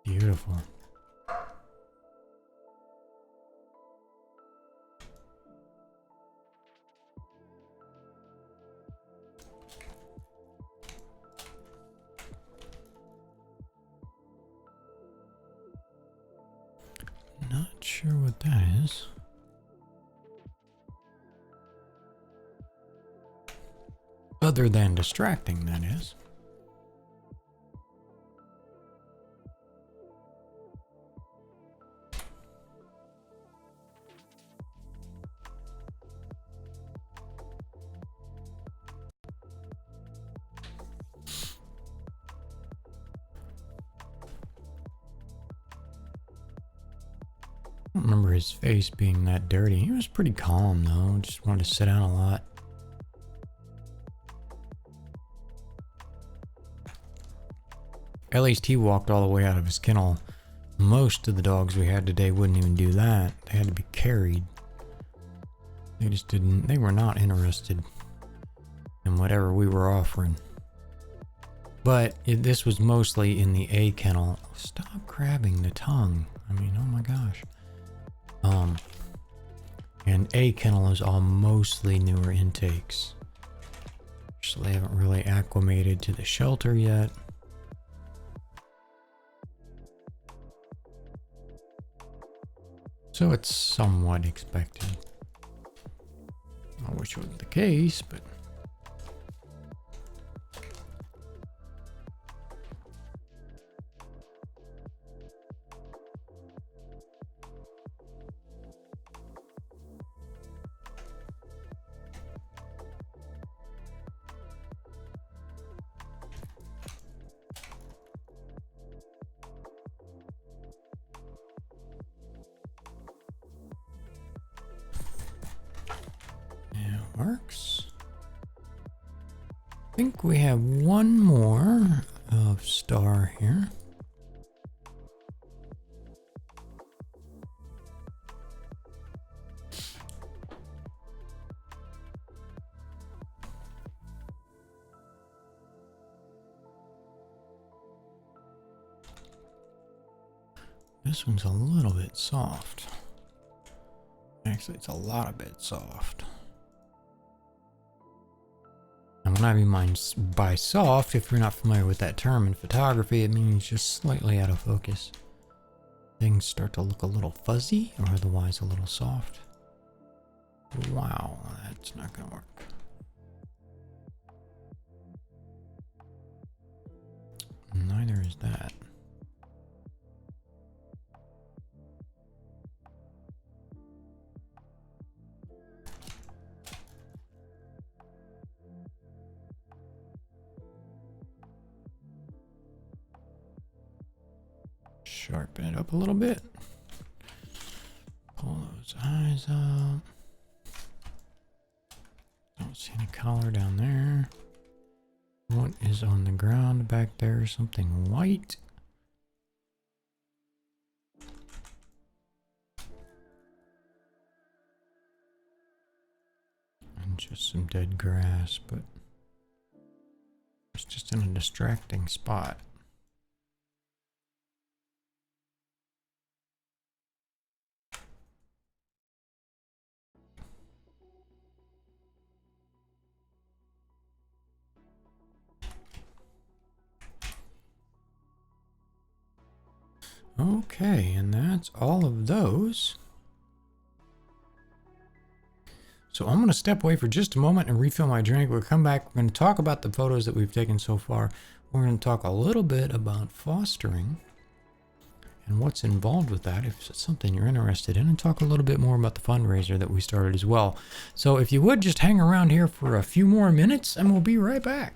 Beautiful. Not sure what that is. Other than distracting, that is. I don't remember his face being that dirty. He was pretty calm, though. Just wanted to sit down a lot. At least he walked all the way out of his kennel. Most of the dogs we had today wouldn't even do that. They had to be carried. They just didn't, they were not interested in whatever we were offering. But this was mostly in the A kennel. Stop grabbing the tongue. I mean, oh my gosh. And A kennel is all mostly newer intakes. So they haven't really acclimated to the shelter yet. So it's somewhat expected. I wish it wasn't the case, but... works. I think we have one more of Star here. This one's a little bit soft. Actually, it's a lot of bit soft. And when I mean by soft, if you're not familiar with that term in photography, it means just slightly out of focus. Things start to look a little fuzzy or otherwise a little soft. Wow, that's not gonna work. Neither is that. Sharpen it up a little bit. Pull those eyes up. Don't see any color down there. What is on the ground back there? Something white. And just some dead grass, but it's just in a distracting spot. Okay, and that's all of those. So I'm going to step away for just a moment and refill my drink. We'll come back. We're going to talk about the photos that we've taken so far. We're going to talk a little bit about fostering and what's involved with that, if it's something you're interested in, and talk a little bit more about the fundraiser that we started as well. So if you would, just hang around here for a few more minutes and we'll be right back.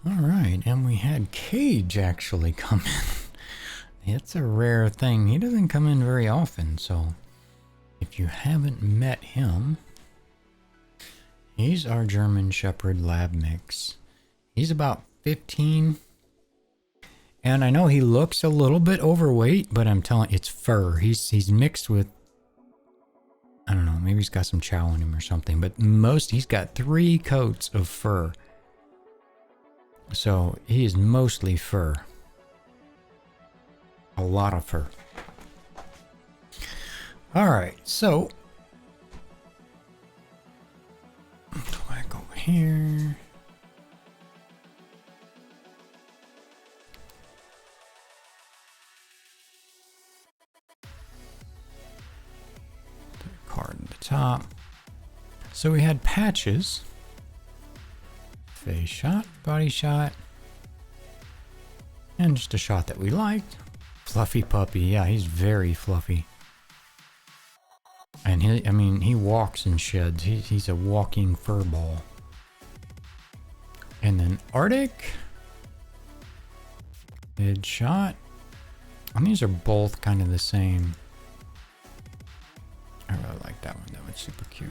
All right, and we had Cage actually come in. It's a rare thing. He doesn't come in very often, so if you haven't met him, he's our German Shepherd lab mix. He's about 15. And I know he looks a little bit overweight, but I'm telling you, it's fur. He's mixed with, I don't know, maybe he's got some chow in him or something, but he's got 3 coats of fur. So he is mostly fur. A lot of fur. Alright, so go back over here. Put a card at the top. So we had patches. Face shot, body shot, and just a shot that we liked. Fluffy puppy, yeah, he's very fluffy. And he walks and sheds. He's a walking fur ball. And then Arctic. Mid shot. And these are both kind of the same. I really like that one. That one's super cute.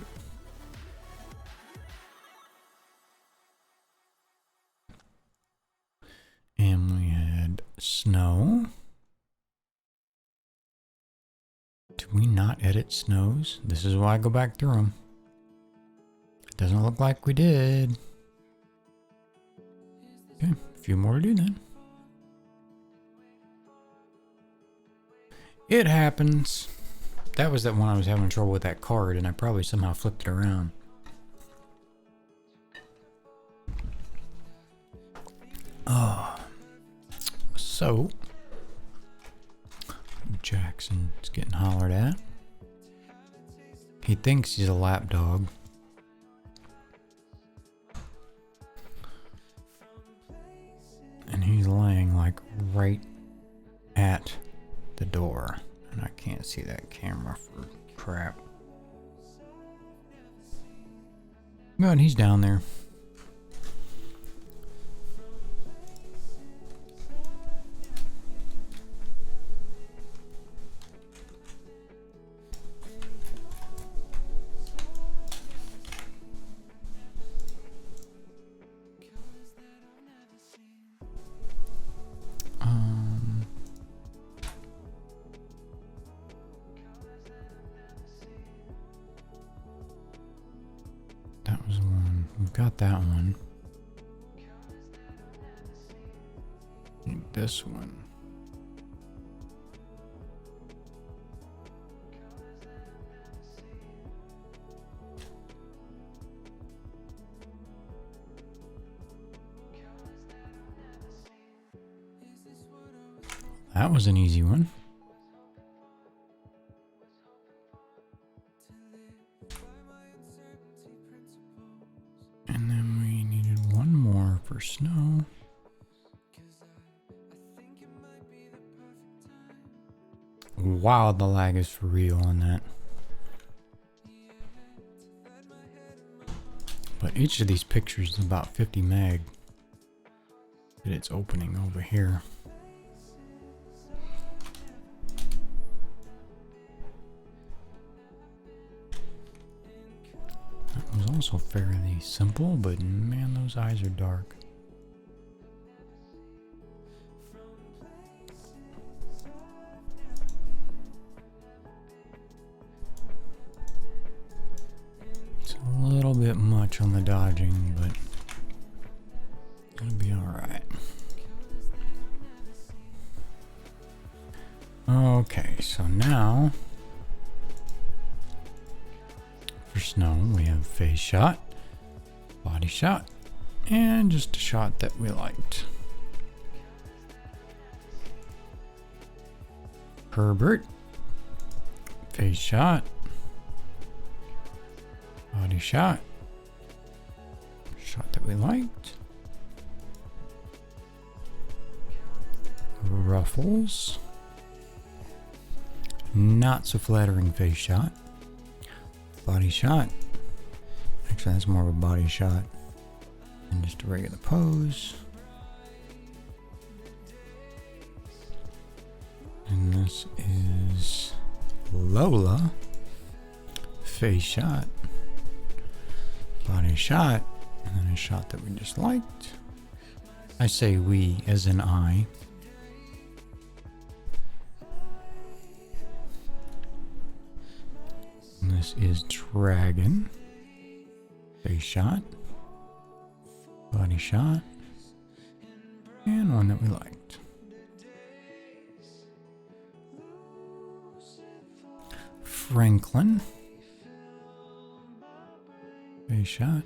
And we had Snow. Did we not edit Snows? This is why I go back through them. It doesn't look like we did. Okay, a few more to do then. It happens. That was that one I was having trouble with that card, and I probably somehow flipped it around. So, Jackson's getting hollered at. He thinks he's a lap dog. And he's laying like right at the door. And I can't see that camera for crap. But he's down there. That was one. We've got that one. Need this one. That was an easy one. And then we needed one more for Snow. Wow, the lag is for real on that. But each of these pictures is about 50 meg that it's opening over here. That was also fairly simple, but man, those eyes are dark. It's a little bit much on the dodging, but it'll be alright. Okay, so now for Snow we have face shot, body shot, and just a shot that we liked. Herbert, face shot, body shot, shot that we liked. Ruffles, not so flattering face shot. Body shot. Actually, that's more of a body shot than just a regular pose. This is Lola. Face shot. Body shot. And then a shot that we just liked. I say we as in I. And this is Dragon. Face shot. Body shot. And one that we liked. Franklin. Face shot.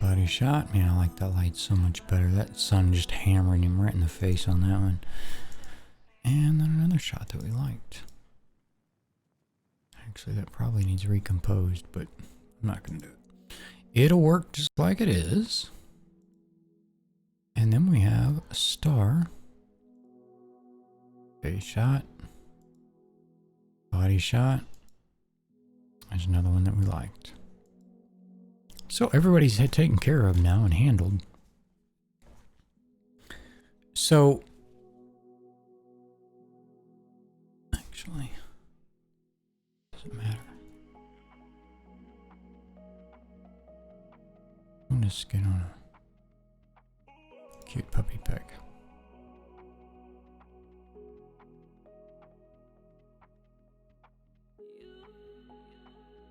Body shot. Man, I like that light so much better. That sun just hammering him right in the face on that one. And then another shot that we liked. Actually, that probably needs recomposed, but I'm not going to do it. It'll work just like it is. And then we have a star. Face shot. Body shot. There's another one that we liked. So everybody's taken care of now and handled. So, actually, doesn't matter. I'm just get on a cute puppy peg.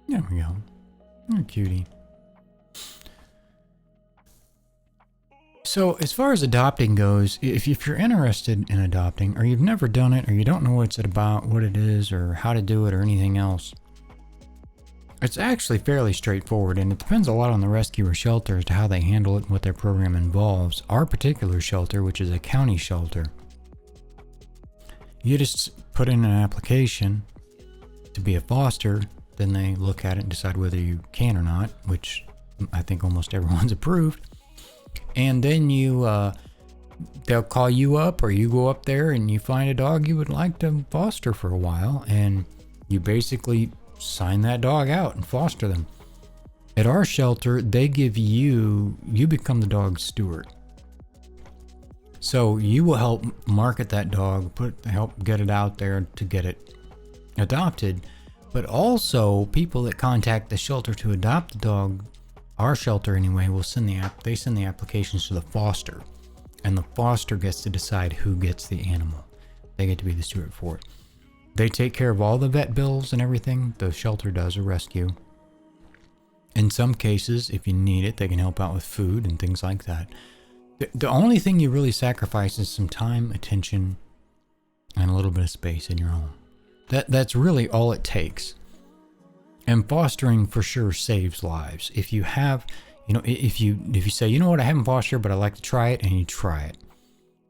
There we go. You're a cutie. So as far as adopting goes, if you're interested in adopting, or you've never done it, or you don't know what it's about, what it is, or how to do it, or anything else, it's actually fairly straightforward, and it depends a lot on the rescue or shelter as to how they handle it and what their program involves. Our particular shelter, which is a county shelter, you just put in an application to be a foster, then they look at it and decide whether you can or not, which I think almost everyone's approved. And then they'll call you up, or you go up there and you find a dog you would like to foster for a while, and you basically sign that dog out and foster them. At our shelter, they give you become the dog's steward. So you will help market that dog, help get it out there to get it adopted. But also, people that contact the shelter to adopt the dog, our shelter anyway, will send the applications to the foster, and the foster gets to decide who gets the animal. They get to be the steward for it. They take care of all the vet bills and everything. The shelter does a rescue. In some cases, if you need it, they can help out with food and things like that. The only thing you really sacrifice is some time, attention, and a little bit of space in your home. That's really all it takes. And fostering for sure saves lives. If you have, if you say, you know what, I haven't fostered, but I like to try it, and you try it.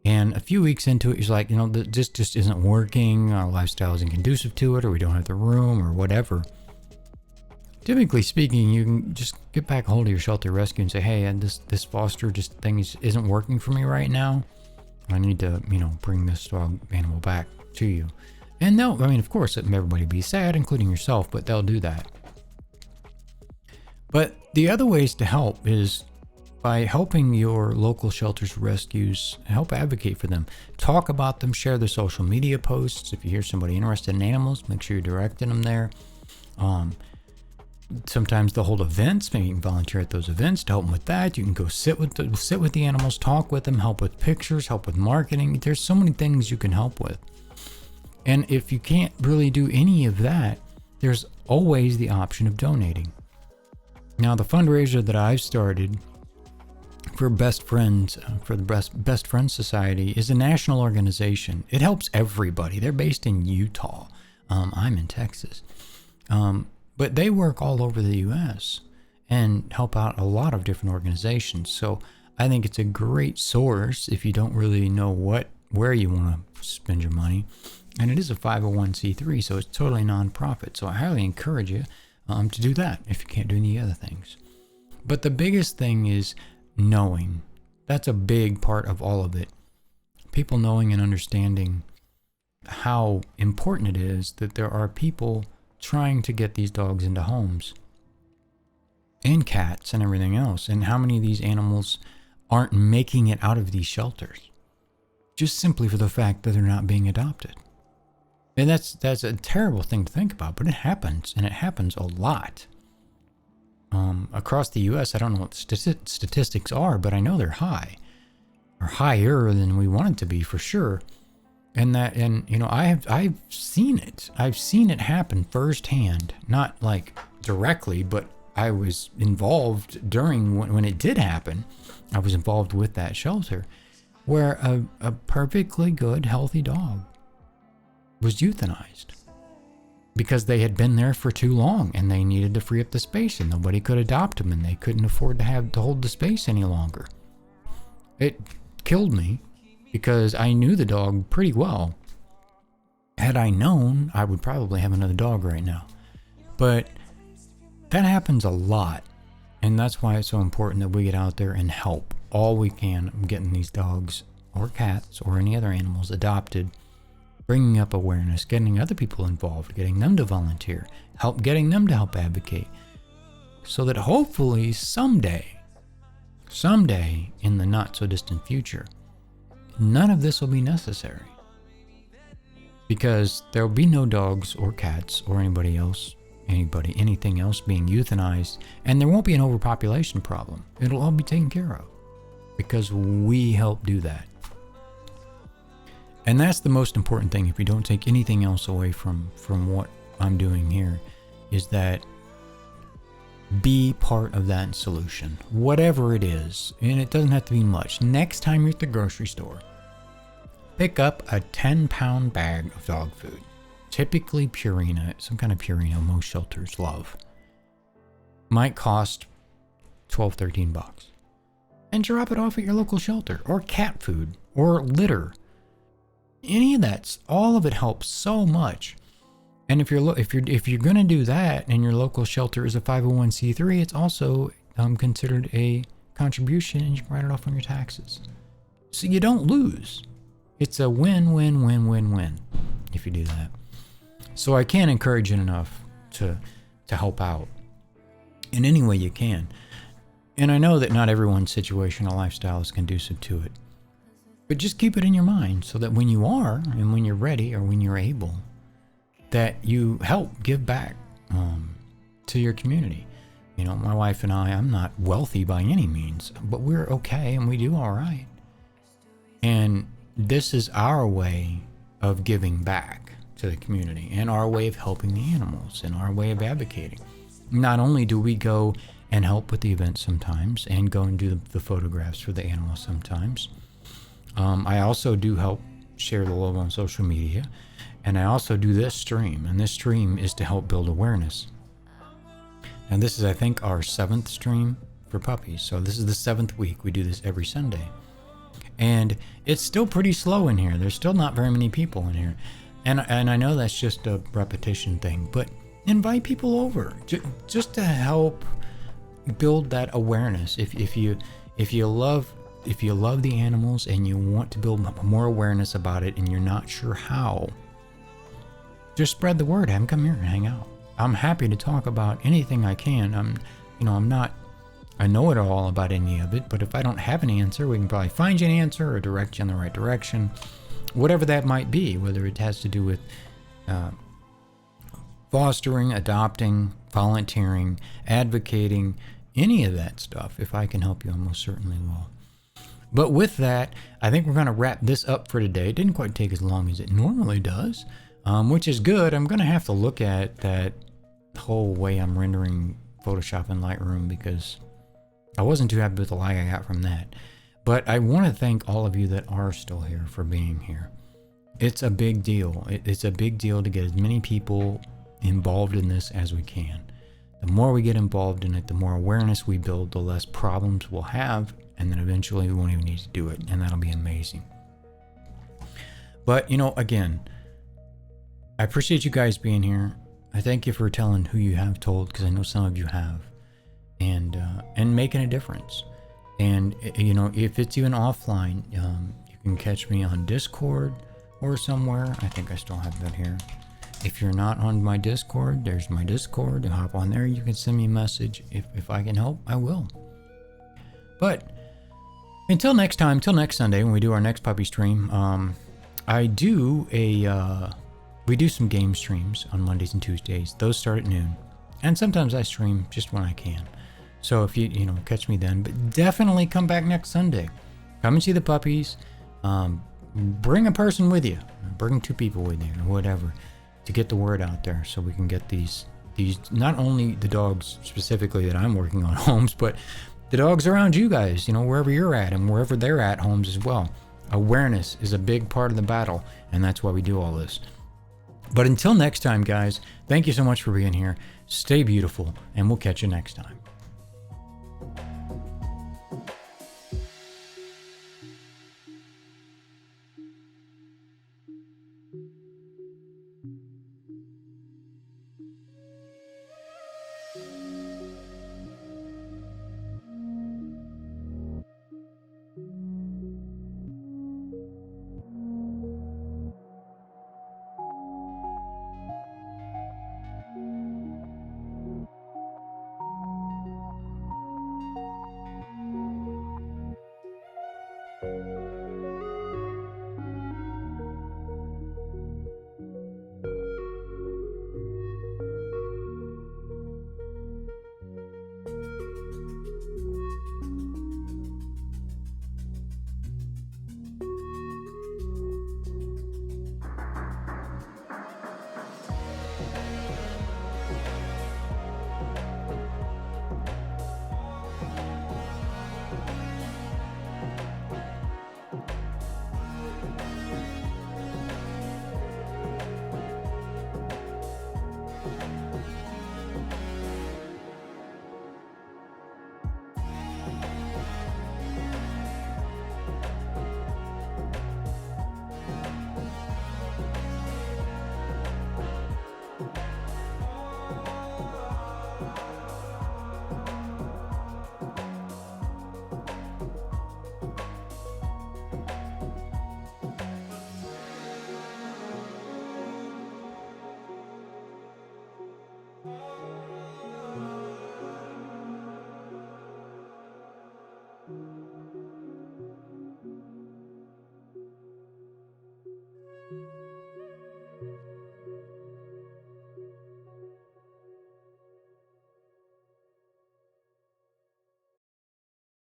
And a few weeks into it, you're like, this just isn't working. Our lifestyle isn't conducive to it, or we don't have the room, or whatever. Typically speaking, you can just get back a hold of your shelter rescue and say, hey, this foster thing isn't working for me right now. I need to, bring this dog animal back to you. And of course, everybody be sad, including yourself, but they'll do that. But the other ways to help is by helping your local shelters, rescues, help advocate for them. Talk about them, share their social media posts. If you hear somebody interested in animals, make sure you're directing them there. Sometimes they'll hold events. Maybe you can volunteer at those events to help them with that. You can go sit with the animals, talk with them, help with pictures, help with marketing. There's so many things you can help with. And if you can't really do any of that, there's always the option of donating. Now, the fundraiser that I've started for Best Friends, for the Best Friends Society, is a national organization. It helps everybody. They're based in Utah. I'm in Texas. But they work all over the U.S. and help out a lot of different organizations. So I think it's a great source if you don't really know where you want to spend your money. And it is a 501c3, so it's totally nonprofit. So I highly encourage you to do that if you can't do any other things. But the biggest thing is knowing. That's a big part of all of it. People knowing and understanding how important it is that there are people trying to get these dogs into homes and cats and everything else, and how many of these animals aren't making it out of these shelters just simply for the fact that they're not being adopted. And that's a terrible thing to think about, but it happens, and it happens a lot. Across the U.S., I don't know what statistics are, but I know they're high, or higher than we want it to be for sure. And I've seen it. I've seen it happen firsthand, not like directly, but I was involved during when it did happen. I was involved with that shelter where a perfectly good, healthy dog was euthanized because they had been there for too long and they needed to free up the space, and nobody could adopt them, and they couldn't afford to hold the space any longer. It killed me because I knew the dog pretty well. Had I known, I would probably have another dog right now. But that happens a lot, and that's why it's so important that we get out there and help all we can getting these dogs or cats or any other animals adopted, bringing up awareness, getting other people involved, getting them to volunteer, getting them to help advocate, so that hopefully someday in the not so distant future, none of this will be necessary, because there will be no dogs or cats or anything else being euthanized, and there won't be an overpopulation problem. It'll all be taken care of because we help do that. And that's the most important thing. If we don't take anything else away from what I'm doing here, is that be part of that solution, whatever it is. And it doesn't have to be much. Next time you're at the grocery store, pick up a 10-pound bag of dog food, typically Purina, some kind of Purina most shelters love. Might cost $12-13, and drop it off at your local shelter, or cat food, or litter. Any of that, all of it helps so much. And if you're gonna do that, and your local shelter is a 501c3, it's also considered a contribution, and you can write it off on your taxes. So you don't lose. It's a win-win-win-win-win if you do that. So I can't encourage it enough to help out in any way you can. And I know that not everyone's situation or lifestyle is conducive to it. But just keep it in your mind so that when you are, and when you're ready, or when you're able, that you help give back to your community. You know, my wife and I'm not wealthy by any means, but we're okay and we do all right. And this is our way of giving back to the community, and our way of helping the animals, and our way of advocating. Not only do we go and help with the event sometimes, and go and do the photographs for the animals sometimes, I also do help share the love on social media, and I also do this stream, and this stream is to help build awareness. And this is, I think, our 7th stream for puppies. So this is the 7th week. We do this every Sunday. And it's still pretty slow in here. There's still not very many people in here. And I know that's just a repetition thing, but invite people over just to help build that awareness. If you love the animals and you want to build more awareness about it, and you're not sure how, just spread the word. Have them come here and hang out. I'm happy to talk about anything I can. I'm not a know-it-all about any of it, but if I don't have an answer, we can probably find you an answer or direct you in the right direction, whatever that might be, whether it has to do with fostering, adopting, volunteering, advocating, any of that stuff. If I can help you, I most certainly will. But with that, I think we're going to wrap this up for today. It didn't quite take as long as it normally does, which is good. I'm going to have to look at that whole way I'm rendering Photoshop and Lightroom, because I wasn't too happy with the lag I got from that. But I want to thank all of you that are still here for being here. It's a big deal. It's a big deal to get as many people involved in this as we can. The more we get involved in it, the more awareness we build, the less problems we'll have, and then eventually we won't even need to do it, and that'll be amazing. But, again, I appreciate you guys being here. I thank you for telling who you have told, because I know some of you have, and making a difference. And, if it's even offline, you can catch me on Discord or somewhere. I think I still have that here. If you're not on my Discord, there's my Discord. You hop on there, you can send me a message. If I can help, I will. But Until next time, till next Sunday when we do our next puppy stream, I do we do some game streams on Mondays and Tuesdays. Those start at noon, and sometimes I stream just when I can. So if you catch me then, but definitely come back next Sunday. Come and see the puppies. Bring a person with you. Bring 2 people with you or whatever to get the word out there, so we can get these not only the dogs specifically that I'm working on homes, but the dogs around you guys, wherever you're at and wherever they're at homes as well. Awareness is a big part of the battle, and that's why we do all this. But until next time, guys, thank you so much for being here. Stay beautiful, and we'll catch you next time.